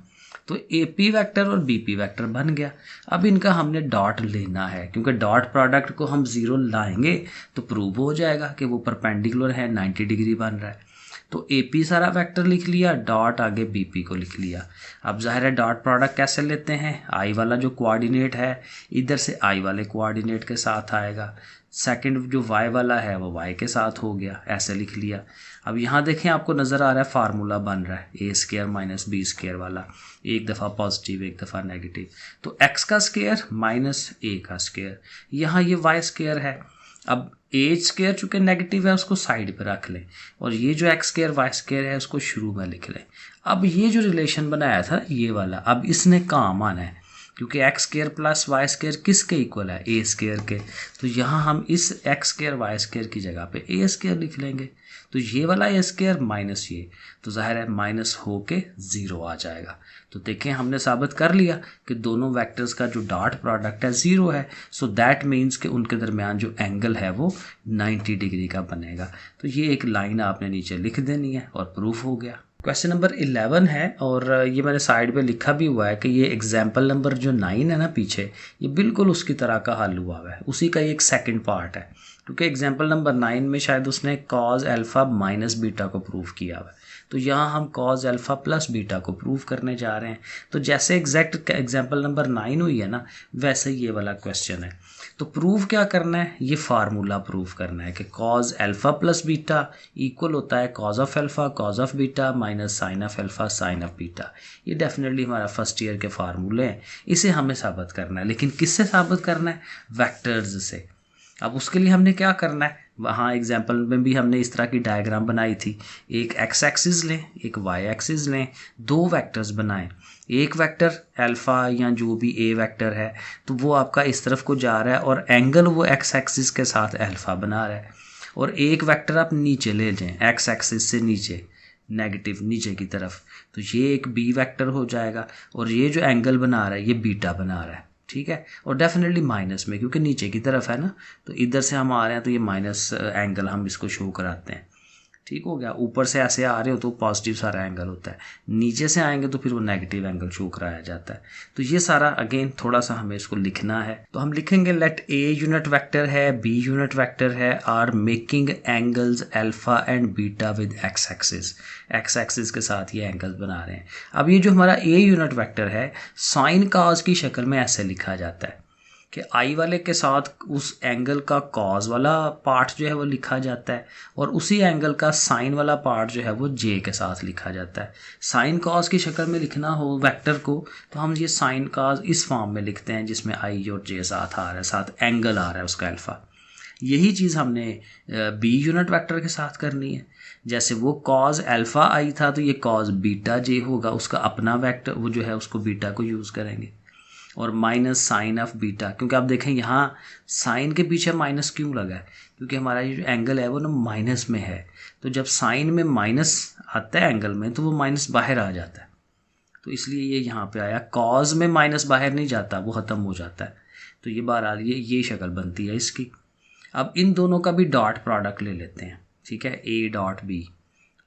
तो AP वेक्टर और BP वेक्टर बन गया। अब इनका हमने डॉट लेना है, क्योंकि डॉट प्रोडक्ट को हम 0 लाएंगे तो प्रूव हो जाएगा कि वो परपेंडिकुलर है, 90 डिग्री बन रहा है। तो AP सारा वेक्टर लिख लिया, डॉट आगे BP को लिख लिया। अब जाहिर है डॉट प्रोडक्ट कैसे लेते हैं, I वाला जो कोऑर्डिनेट है इधर से I वाले कोऑर्डिनेट के साथ आएगा, सेकंड जो Y वाला है वो Y के साथ हो गया, ऐसे लिख लिया। अब यहाँ देखें आपको नज़र आ रहा है फार्मूला बन रहा है a square minus B square वाला, एक दफ़ा पॉजिटिव एक दफ़ा नेगेटिव, तो x का स्क्वायर माइनस a का स्क्वायर, यहाँ ये y स्क्वायर है। अब a स्क्वायर चूँकि नेगेटिव है उसको साइड पे रख लें, और ये जो x स्क्वायर y स्क्वायर है उसको शुरू में लिख लें। अब ये जो रिलेशन बनाया था ये वाला, अब इसने काम आना है, क्योंकि x square plus y square किसके इक्वल है, ए स्क्वायर के, तो यहाँ हम इस एक्स स्क्वायर वाई स्क्वायर की जगह पे ए स्क्वायर लिख लेंगे। तो ये वाला ए स्क्वायर माइनस ये, तो जाहिर है माइनस हो के 0 आ जाएगा। तो देखें हमने साबित कर लिया कि दोनों वेक्टर्स का जो डॉट प्रोडक्ट है 0 है, सो दैट मीन्स कि उनके दरमियान जो एंगल है वो 90 डिग्री का बनेगा। तो ये एक लाइन आपने नीचे लिख देनी है और प्रूफ हो गया। क्वेश्चन नंबर 11 है, और ये मैंने साइड पे लिखा भी हुआ है कि ये एग्जाम्पल नंबर जो 9 है ना पीछे, ये बिल्कुल उसकी तरह का हल हुआ हुआ है, उसी का ये एक सेकंड पार्ट है, क्योंकि एग्जाम्पल नंबर 9 में शायद उसने कॉज अल्फ़ा माइनस बीटा को प्रूव किया हुआ है, तो यहाँ हम कॉज अल्फ़ा प्लस बीटा को प्रूव करने जा रहे हैं। तो जैसे एग्जैक्ट एग्जाम्पल नंबर 9 हुई है ना, वैसे ये वाला क्वेश्चन है। तो प्रूव क्या करना है, ये फार्मूला प्रूव करना है कि cos alpha plus beta equal होता है cos of alpha cos of beta minus sine of alpha sine of beta. ये डेफिनेटली हमारा फर्स्ट ईयर के फार्मूले हैं, इसे हमें साबित करना है। लेकिन किससे साबित करना है, वेक्टर्स से। अब उसके लिए हमने क्या करना है, वहाँ एग्जाम्पल में भी हमने इस तरह की डायग्राम बनाई थी, एक एक्स एक्सिस लें एक वाई एक्सिस लें, दो वेक्टर्स बनाएं, एक वेक्टर अल्फ़ा या जो भी ए वेक्टर है तो वो आपका इस तरफ को जा रहा है और एंगल वो एक्स एक्सिस के साथ अल्फ़ा बना रहा है, और एक वेक्टर आप नीचे ले जाएं एक्स एक्सिस से नीचे नेगेटिव नीचे की तरफ, तो ये एक बी वेक्टर हो जाएगा, और ये जो एंगल बना रहा है ये बीटा बना रहा है, ठीक है, और डेफिनेटली माइनस में क्योंकि नीचे की तरफ है ना, तो इधर से हम आ रहे हैं तो ये माइनस एंगल हम इसको शो कराते हैं। ठीक हो गया, ऊपर से ऐसे आ रहे हो तो पॉजिटिव सारा एंगल होता है, नीचे से आएंगे तो फिर वो नेगेटिव एंगल शो कराया जाता है। तो ये सारा अगेन थोड़ा सा हमें इसको लिखना है, तो हम लिखेंगे लेट ए यूनिट वेक्टर है बी यूनिट वेक्टर है are making angles alpha and beta with x axis के साथ ये एंगल्स बना रहे हैं। अब ये जो हमारा ए यूनिट वेक्टर है साइन कॉज की शक्ल में ऐसे लिखा जाता है कि आई वाले के साथ उस एंगल का कॉज वाला पार्ट जो है वो लिखा जाता है, और उसी एंगल का साइन वाला पार्ट जो है वो जे के साथ लिखा जाता है। साइन कॉज की शक्ल में लिखना हो वेक्टर को तो हम ये साइन कॉज इस फॉर्म में लिखते हैं जिसमें आई और जे साथ आ रहा है, साथ एंगल आ रहा है उसका अल्फ़ा। यही चीज़ हमने बी यूनिट वेक्टर के साथ करनी है। जैसे वो कॉज अल्फ़ा आई था तो ये कॉज बीटा जे होगा, उसका अपना वेक्टर वो जो है उसको बीटा को यूज़ करेंगे, और माइनस साइन ऑफ बीटा, क्योंकि आप देखें यहाँ साइन के पीछे माइनस क्यों लगा है, क्योंकि हमारा ये जो एंगल है वो ना माइनस में है, तो जब साइन में माइनस आता है एंगल में तो वो माइनस बाहर आ जाता है, तो इसलिए ये यहाँ पे आया। कॉज में माइनस बाहर नहीं जाता, वो ख़त्म हो जाता है, तो ये बार आ रही है, ये शक्ल बनती है इसकी। अब इन दोनों का भी डॉट प्रोडक्ट ले लेते हैं, ठीक है, ए डॉट बी,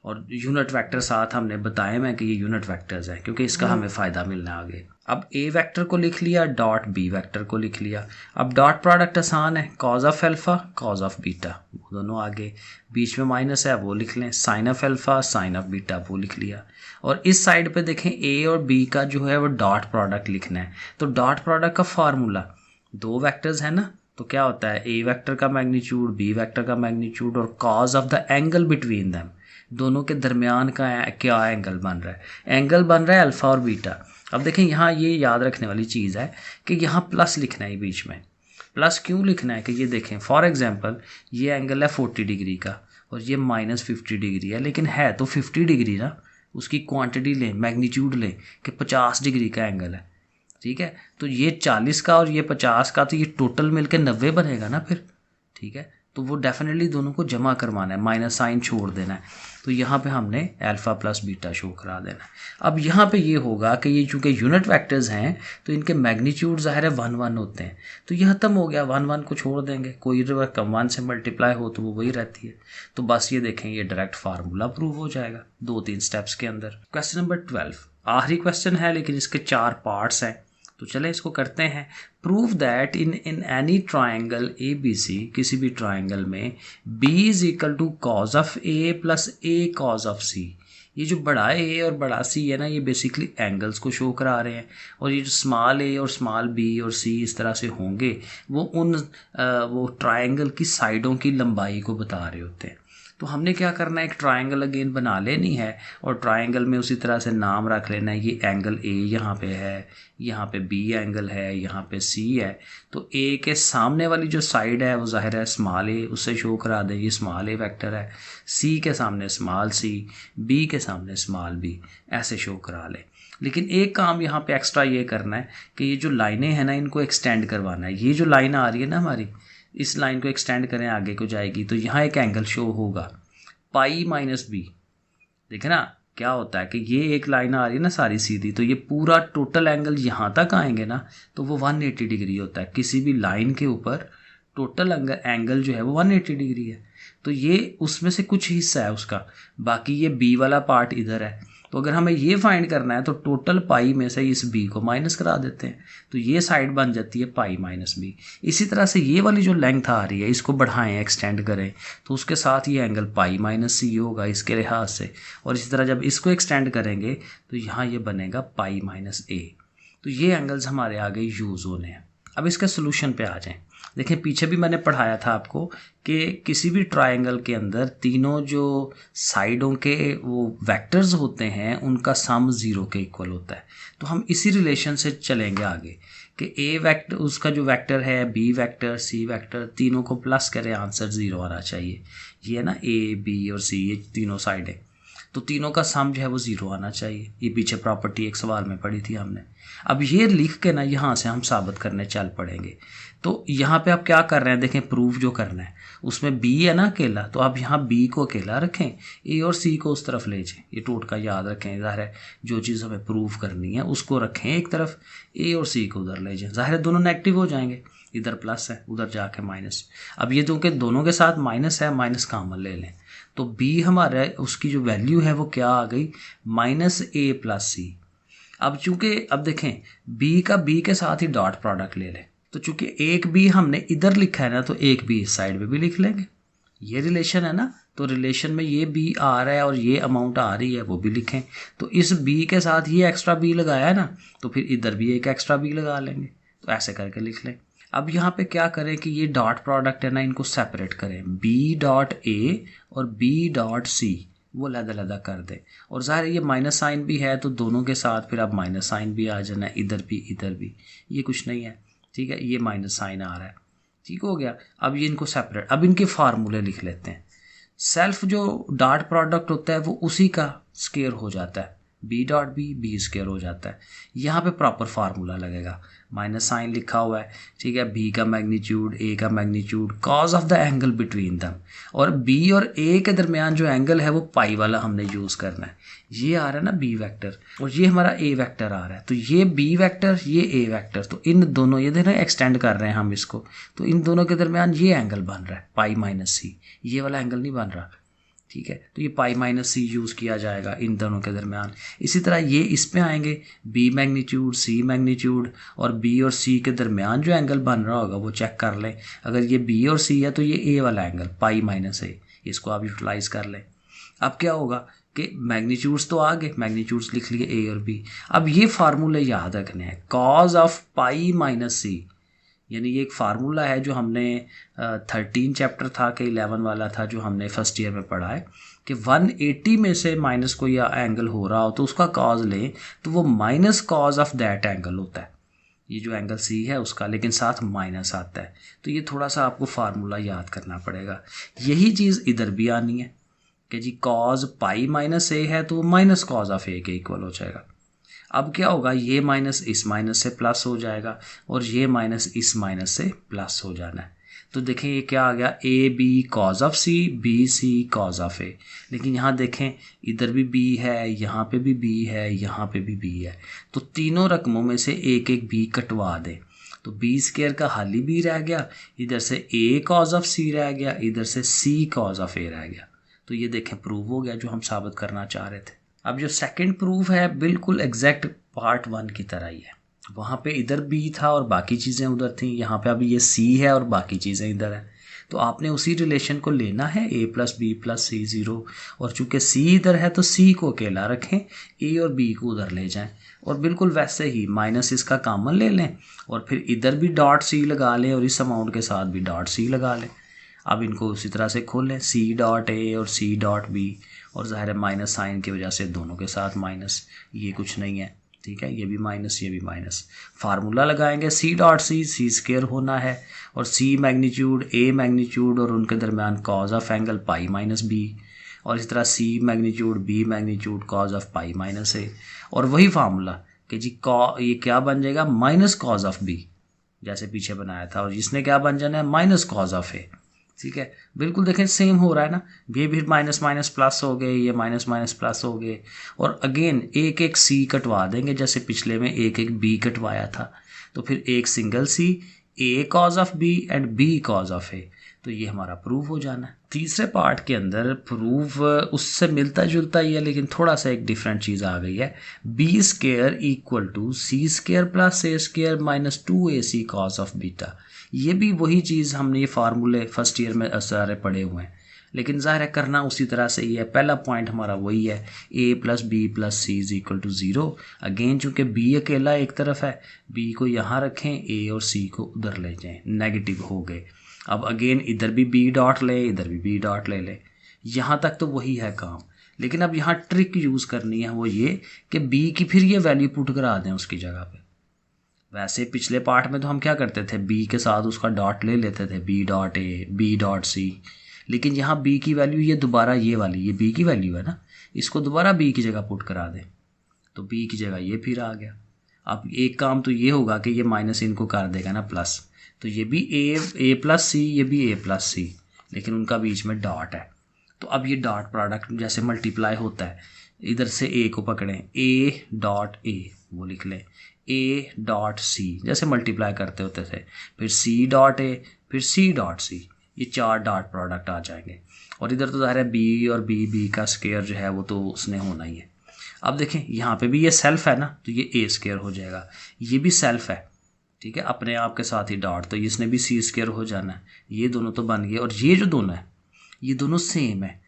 और यूनिट वेक्टर साथ हमने बताए मैं कि ये यूनिट वेक्टर्स हैं क्योंकि इसका हमें फ़ायदा मिलना आगे। अब ए वेक्टर को लिख लिया, डॉट बी वेक्टर को लिख लिया। अब डॉट प्रोडक्ट आसान है, cos of alpha cos of beta, वो दोनों आगे, बीच में माइनस है वो लिख लें, sine of alpha sine of beta वो लिख लिया। और इस साइड पे देखें ए और बी का जो है वो डॉट प्रोडक्ट लिखना है, तो डॉट प्रोडक्ट का फार्मूला, दो वेक्टर्स है ना, तो क्या होता है ए वेक्टर का मैग्नीट्यूड बी वेक्टर का मैग्नीट्यूड और cause of the angle between them, दोनों के दरमियान का क्या एंगल बन रहा है, एंगल बन रहा है अल्फ़ा और बीटा। अब देखें यहाँ ये याद रखने वाली चीज़ है कि यहाँ प्लस लिखना है बीच में। प्लस क्यों लिखना है कि ये देखें फॉर एग्जांपल ये एंगल है 40 डिग्री का और ये माइनस 50 डिग्री है, लेकिन है तो 50 डिग्री ना, उसकी क्वांटिटी लें मैग्नीट्यूड लें कि 50 डिग्री का एंगल है, ठीक है, तो ये 40 का और ये 50 का, तो ये टोटल मिलकर 90 बनेगा ना फिर, ठीक है, तो वो डेफिनेटली दोनों को जमा करवाना है, माइनस साइन छोड़ देना है। तो यहाँ पे हमने अल्फ़ा प्लस बीटा शो करा देना। अब यहाँ पे ये होगा कि ये चूँकि यूनिट वेक्टर्स हैं तो इनके मैग्नीट्यूड ज़ाहिर है 1 1 होते हैं, तो ये ख़त्म हो गया, 1 1 को छोड़ देंगे, कोई रकम 1 से मल्टीप्लाई हो तो वो वही रहती है। तो बस ये देखें ये डायरेक्ट फार्मूला प्रूव हो जाएगा 2-3 स्टेप्स के अंदर। क्वेश्चन नंबर 12 आखिरी क्वेश्चन है लेकिन इसके 4 पार्ट्स हैं, तो चलें इसको करते हैं। Prove that in any triangle A B C, किसी भी ट्राइंगल में b is equal to cos of a plus a cos of c। ये जो बड़ा a और बड़ा c है ना, ये बेसिकली एंगल्स को शो करा रहे हैं, और ये जो स्मॉल a और स्मॉल b और c इस तरह से होंगे वो वो ट्राइंगल की साइडों की लंबाई को बता रहे होते हैं। तो हमने क्या करना है, एक ट्राइंगल अगेन बना लेनी है और ट्राइंगल में उसी तरह से नाम रख लेना है। ये एंगल A यहाँ पे है, यहाँ पे B एंगल है, यहाँ पे C है। तो A के सामने वाली जो साइड है वो ज़ाहिर है स्मॉल a, उससे शो करा दें, ये स्मॉल a वेक्टर है। C के सामने स्मॉल c, B के सामने स्मॉल b, ऐसे शो करा लें। लेकिन एक काम यहाँ पे एक्स्ट्रा ये करना है कि ये जो लाइनें हैं ना इनको एक्सटेंड करवाना है। ये जो लाइन आ रही है ना हमारी, इस लाइन को एक्सटेंड करें, आगे को जाएगी तो यहाँ एक एंगल शो होगा पाई माइनस बी। देखे ना क्या होता है कि ये एक लाइन आ रही है ना सारी सीधी, तो ये पूरा टोटल एंगल यहाँ तक आएंगे ना तो वो 180 डिग्री होता है। किसी भी लाइन के ऊपर टोटल एंगल जो है वो 180 डिग्री है। तो ये उसमें से कुछ हिस्सा है उसका, बाकी ये बी वाला पार्ट इधर है। तो अगर हमें ये फाइंड करना है तो टोटल पाई में से इस बी को माइनस करा देते हैं, तो ये साइड बन जाती है पाई माइनस बी। इसी तरह से ये वाली जो लेंथ आ रही है इसको बढ़ाएं, एक्सटेंड करें, तो उसके साथ ये एंगल पाई माइनस सी होगा इसके लिहाज से। और इसी तरह जब इसको एक्सटेंड करेंगे तो यहाँ ये बनेगा पाई माइनस ए। तो ये एंगल्स हमारे आगे यूज़ होने हैं। अब इसके सोल्यूशन पे आ जाएं। देखें पीछे भी मैंने पढ़ाया था आपको कि किसी भी ट्रायंगल के अंदर तीनों जो साइडों के वो वेक्टर्स होते हैं उनका सम 0 के इक्वल होता है। तो हम इसी रिलेशन से चलेंगे आगे कि ए वेक्टर, उसका जो वेक्टर है बी वेक्टर सी वेक्टर, तीनों को प्लस करें, आंसर 0 आना चाहिए। ये है ना ए बी और सी, ये तीनों साइडें, तो तीनों का सम जो है वो 0 आना चाहिए। ये पीछे प्रॉपर्टी एक सवाल में पढ़ी थी हमने। अब ये लिख के ना यहाँ से हम साबित करने चल पड़ेंगे। तो यहाँ पे आप क्या कर रहे हैं, देखें प्रूफ जो करना है उसमें बी है ना अकेला, तो आप यहाँ बी को अकेला रखें, ए और सी को उस तरफ ले जाएं। ये टोटका याद रखें, ज़ाहिर है जो चीज़ हमें प्रूफ करनी है उसको रखें एक तरफ, ए और सी को उधर ले जाएं। ज़ाहिर है दोनों नेगेटिव हो जाएंगे, इधर प्लस है उधर जाके माइनस। अब ये क्योंकि दोनों के साथ माइनस है, माइनस कॉमन ले लें, तो b हमारा उसकी जो वैल्यू है वो क्या आ गई, माइनस ए प्लस सी। अब चूंकि अब देखें b का b के साथ ही डॉट प्रोडक्ट ले लें, तो चूंकि एक b हमने इधर लिखा है ना तो एक b इस साइड पे भी लिख लेंगे। ये रिलेशन है ना, तो रिलेशन में ये b आ रहा है और ये अमाउंट आ रही है वो भी लिखें। तो इस b के साथ ये एक्स्ट्रा b लगाया है ना, तो फिर इधर भी एक एक्स्ट्रा b लगा लेंगे, तो ऐसे करके लिख लें। अब यहाँ पे क्या करें कि ये डॉट प्रोडक्ट है ना इनको सेपरेट करें, b डॉट ए और b डॉट सी वो अलग-अलग कर दें। और ज़ाहिर ये माइनस साइन भी है तो दोनों के साथ फिर अब माइनस साइन भी आ जाना, इधर भी, ये कुछ नहीं है, ठीक है, ये माइनस साइन आ रहा है, ठीक हो गया। अब ये इनको सेपरेट, अब इनके फार्मूले लिख लेते हैं। सेल्फ जो डॉट प्रोडक्ट होता है वो उसी का स्क्वायर हो जाता है, बी डॉट बी स्क्वायर हो जाता है। यहाँ पे प्रॉपर फार्मूला लगेगा, माइनस साइन लिखा हुआ है, ठीक है, बी का मैग्नीट्यूड ए का magnitude cos of the angle between them, और बी और ए के दरमियान जो एंगल है वो पाई वाला हमने यूज़ करना है। ये आ रहा है ना बी वेक्टर और ये हमारा ए वेक्टर आ रहा है, तो ये बी वेक्टर ये ए वेक्टर, तो इन दोनों ये देखना एक्सटेंड कर रहे हैं हम इसको, तो इन दोनों के दरमियान ये एंगल बन रहा है पाई माइनस सी, ये वाला एंगल नहीं बन रहा, ठीक है। तो ये पाई माइनस सी यूज़ किया जाएगा इन दोनों के दरमियान। इसी तरह ये इस पे आएंगे, बी मैग्नीट्यूड सी मैग्नीट्यूड, और बी और सी के दरमियान जो एंगल बन रहा होगा वो चेक कर लें। अगर ये बी और सी है तो ये ए वाला एंगल पाई माइनस ए, इसको आप यूटिलाइज कर लें। अब क्या होगा कि मैग्नीट्यूड्स तो आ गए, मैग्नीट्यूड्स लिख लिए ए और बी। अब ये फार्मूले याद रखने हैं, कॉज ऑफ पाई माइनस सी, यानी ये एक फार्मूला है जो हमने 13 चैप्टर था कि 11 वाला था जो हमने फर्स्ट ईयर में पढ़ा है कि 180 में से माइनस कोई एंगल हो रहा हो तो उसका कॉज लें तो वो minus cos of that angle होता है। ये जो एंगल सी है उसका, लेकिन साथ माइनस आता है, तो ये थोड़ा सा आपको फार्मूला याद करना पड़ेगा। यही चीज़ इधर भी आनी है कि जी कॉज पाई माइनस ए है तो माइनस कॉज ऑफ ए के इक्वल हो जाएगा। अब क्या होगा, ये माइनस इस माइनस से प्लस हो जाएगा और ये माइनस इस माइनस से प्लस हो जाना है। तो देखें ये क्या आ गया, A B cos of C, B C cos of A. लेकिन यहाँ देखें इधर भी बी है, यहाँ पे भी बी है, यहाँ पे भी बी है, तो तीनों रकमों में से एक एक बी कटवा दें, तो बी स्क्वायर का हाल ही बी रह गया, इधर से ए कॉज ऑफ सी रह गया, इधर से सी कॉज ऑफ ए रह गया। तो ये देखें प्रूव हो गया जो हम साबित करना चाह रहे थे। अब जो सेकंड प्रूफ है बिल्कुल एग्जैक्ट पार्ट 1 की तरह ही है। वहाँ पे इधर बी था और बाकी चीज़ें उधर थी, यहाँ पे अभी ये सी है और बाकी चीज़ें इधर है। तो आपने उसी रिलेशन को लेना है, a प्लस बी प्लस सी 0, और चूंकि सी इधर है तो सी को अकेला रखें, a और b को उधर ले जाएं, और बिल्कुल वैसे ही माइनस इसका कॉमन ले लें और फिर इधर भी डॉट सी लगा लें और इस अमाउंट के साथ भी डॉट सी लगा लें। अब इनको उसी तरह से खोलें, सी डॉट ए और सी डॉट बी, और ज़ाहिर है माइनस साइन की वजह से दोनों के साथ माइनस, ये कुछ नहीं है, ठीक है, ये भी माइनस ये भी माइनस। फार्मूला लगाएंगे, सी डॉट सी, सी स्क्वायर होना है, और सी मैग्नीट्यूड ए मैग्नीट्यूड और उनके दरमियान cos of angle pi minus B, और इस तरह C magnitude B magnitude cos of pi minus A, और वही फार्मूला कि जी ये क्या बन जाएगा, माइनस कॉज ऑफ बी जैसे पीछे बनाया था, और इसने क्या बन जाना है, माइनस कॉज ऑफ ए। ठीक है, बिल्कुल देखें सेम हो रहा है ना, ये भी माइनस माइनस प्लस हो गए, ये माइनस माइनस प्लस हो गए, और अगेन एक एक सी कटवा देंगे जैसे पिछले में एक एक बी कटवाया था, तो फिर एक single C, A cos of B and B cos of A, तो ये हमारा प्रूफ हो जाना है। तीसरे पार्ट के अंदर प्रूफ उससे मिलता जुलता ही है, लेकिन थोड़ा सा एक डिफरेंट चीज़ आ गई है, b square equal to c square plus a square minus 2ac cos of beta. ये भी वही चीज़ हमने ये फार्मूले फर्स्ट ईयर में सारे पढ़े हुए हैं, लेकिन ज़ाहिर है करना उसी तरह से ही है। पहला पॉइंट हमारा वही है, a plus b plus c is equal to 0। Again चूँकि b अकेला एक तरफ है, b को यहाँ रखें, a और c को उधर ले जाएं, नेगेटिव हो गए। अब अगेन इधर भी b डॉट ले, इधर भी b डॉट ले लें, यहाँ तक तो वही है काम, लेकिन अब यहाँ ट्रिक यूज़ करनी है, वो ये कि b की फिर ये वैल्यू पुट करा दें उसकी जगह पे। वैसे पिछले पार्ट में तो हम क्या करते थे, b के साथ उसका डॉट ले लेते थे, b डॉट ए बी डॉट सी, लेकिन यहाँ b की वैल्यू ये दोबारा ये वाली, ये b की वैल्यू है ना, इसको दोबारा b की जगह पुट करा दें, तो b की जगह ये फिर आ गया। अब एक काम तो ये होगा कि ये माइनस इनको कर देगा ना प्लस, तो ये भी a प्लस सी, ये भी a प्लस सी, लेकिन उनका बीच में डॉट है, तो अब ये डॉट प्रोडक्ट जैसे मल्टीप्लाई होता है, इधर से a को पकड़ें, a डॉट a वो लिख लें, a डॉट सी जैसे मल्टीप्लाई करते होते थे, फिर c डॉट a, फिर c डॉट सी, ये 4 डॉट प्रोडक्ट आ जाएंगे। और इधर तो ज़ाहिर है b और b का स्क्वायर जो है वो तो उसने होना ही है। अब देखें यहाँ पे भी ये सेल्फ है ना, तो ये a स्क्वायर हो जाएगा, ये भी सेल्फ है, ठीक है, अपने आप के साथ ही डॉट, तो इसने भी c स्क्वायर हो जाना है, ये दोनों तो बन गए। और ये जो दोनों है ये दोनों सेम है,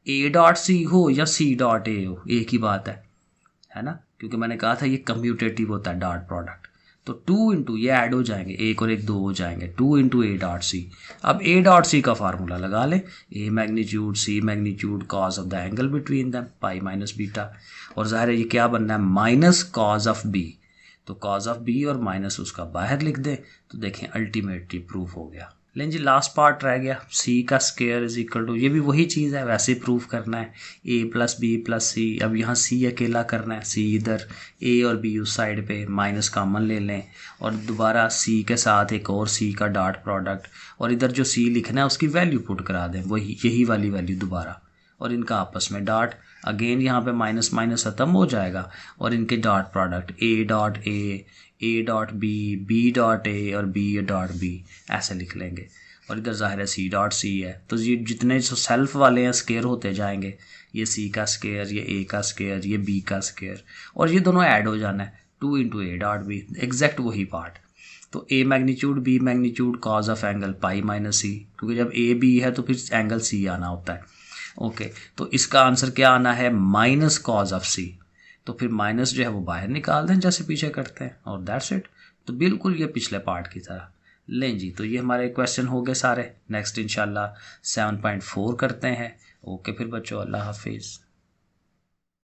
a डॉट सी हो या c डॉट a हो, एक ही बात है ना, क्योंकि मैंने कहा था ये कम्यूटेटिव होता है डॉट प्रोडक्ट। तो 2 इंटू ये ऐड हो जाएंगे, एक और एक 2 हो जाएंगे, 2 इंटू ए डॉट सी। अब ए डॉट सी का फार्मूला लगा लें, A magnitude C magnitude cos of the angle between them pi minus beta, और ज़ाहिर है ये क्या बनना है, माइनस कॉज ऑफ बी, तो कॉज ऑफ बी और माइनस उसका बाहर लिख दें, तो देखें अल्टीमेटली प्रूफ हो गया। लेकिन जी लास्ट पार्ट रह गया, c का स्क्वायर इज इक्वल टू, ये भी वही चीज़ है, वैसे ही प्रूफ करना है, a प्लस बी प्लस सी। अब यहाँ c अकेला करना है, c इधर, a और b उस साइड पे, माइनस कॉमन ले लें, और दोबारा c के साथ एक और c का डॉट प्रोडक्ट, और इधर जो c लिखना है उसकी वैल्यू पुट करा दें, वही यही वाली वैल्यू दोबारा, और इनका आपस में डॉट, अगेन यहाँ पे माइनस माइनस ख़त्म हो जाएगा, और इनके dot product a dot a dot b dot a और b डॉट b ऐसे लिख लेंगे, और इधर ज़ाहिर है c डॉट c है, तो ये जितने जो सेल्फ वाले हैं स्क्वायर होते जाएंगे, ये c का स्क्वायर, ये a का स्क्वायर, ये b का स्क्वायर, और ये दोनों ऐड हो जाना है, 2 into a dot b, exact वही पार्ट। तो a magnitude b magnitude cos of angle pi minus c, क्योंकि जब a b है तो फिर एंगल c आना होता है। ओके, तो इसका आंसर क्या आना है, माइनस कॉज ऑफ सी, तो फिर माइनस जो है वो बाहर निकाल दें जैसे पीछे करते हैं, और दैट्स इट। तो बिल्कुल ये पिछले पार्ट की तरह। लें जी, तो ये हमारे क्वेश्चन हो गए सारे। नेक्स्ट इंशाल्लाह 7.4 करते हैं। ओके फिर बच्चों, अल्लाह हाफिज़।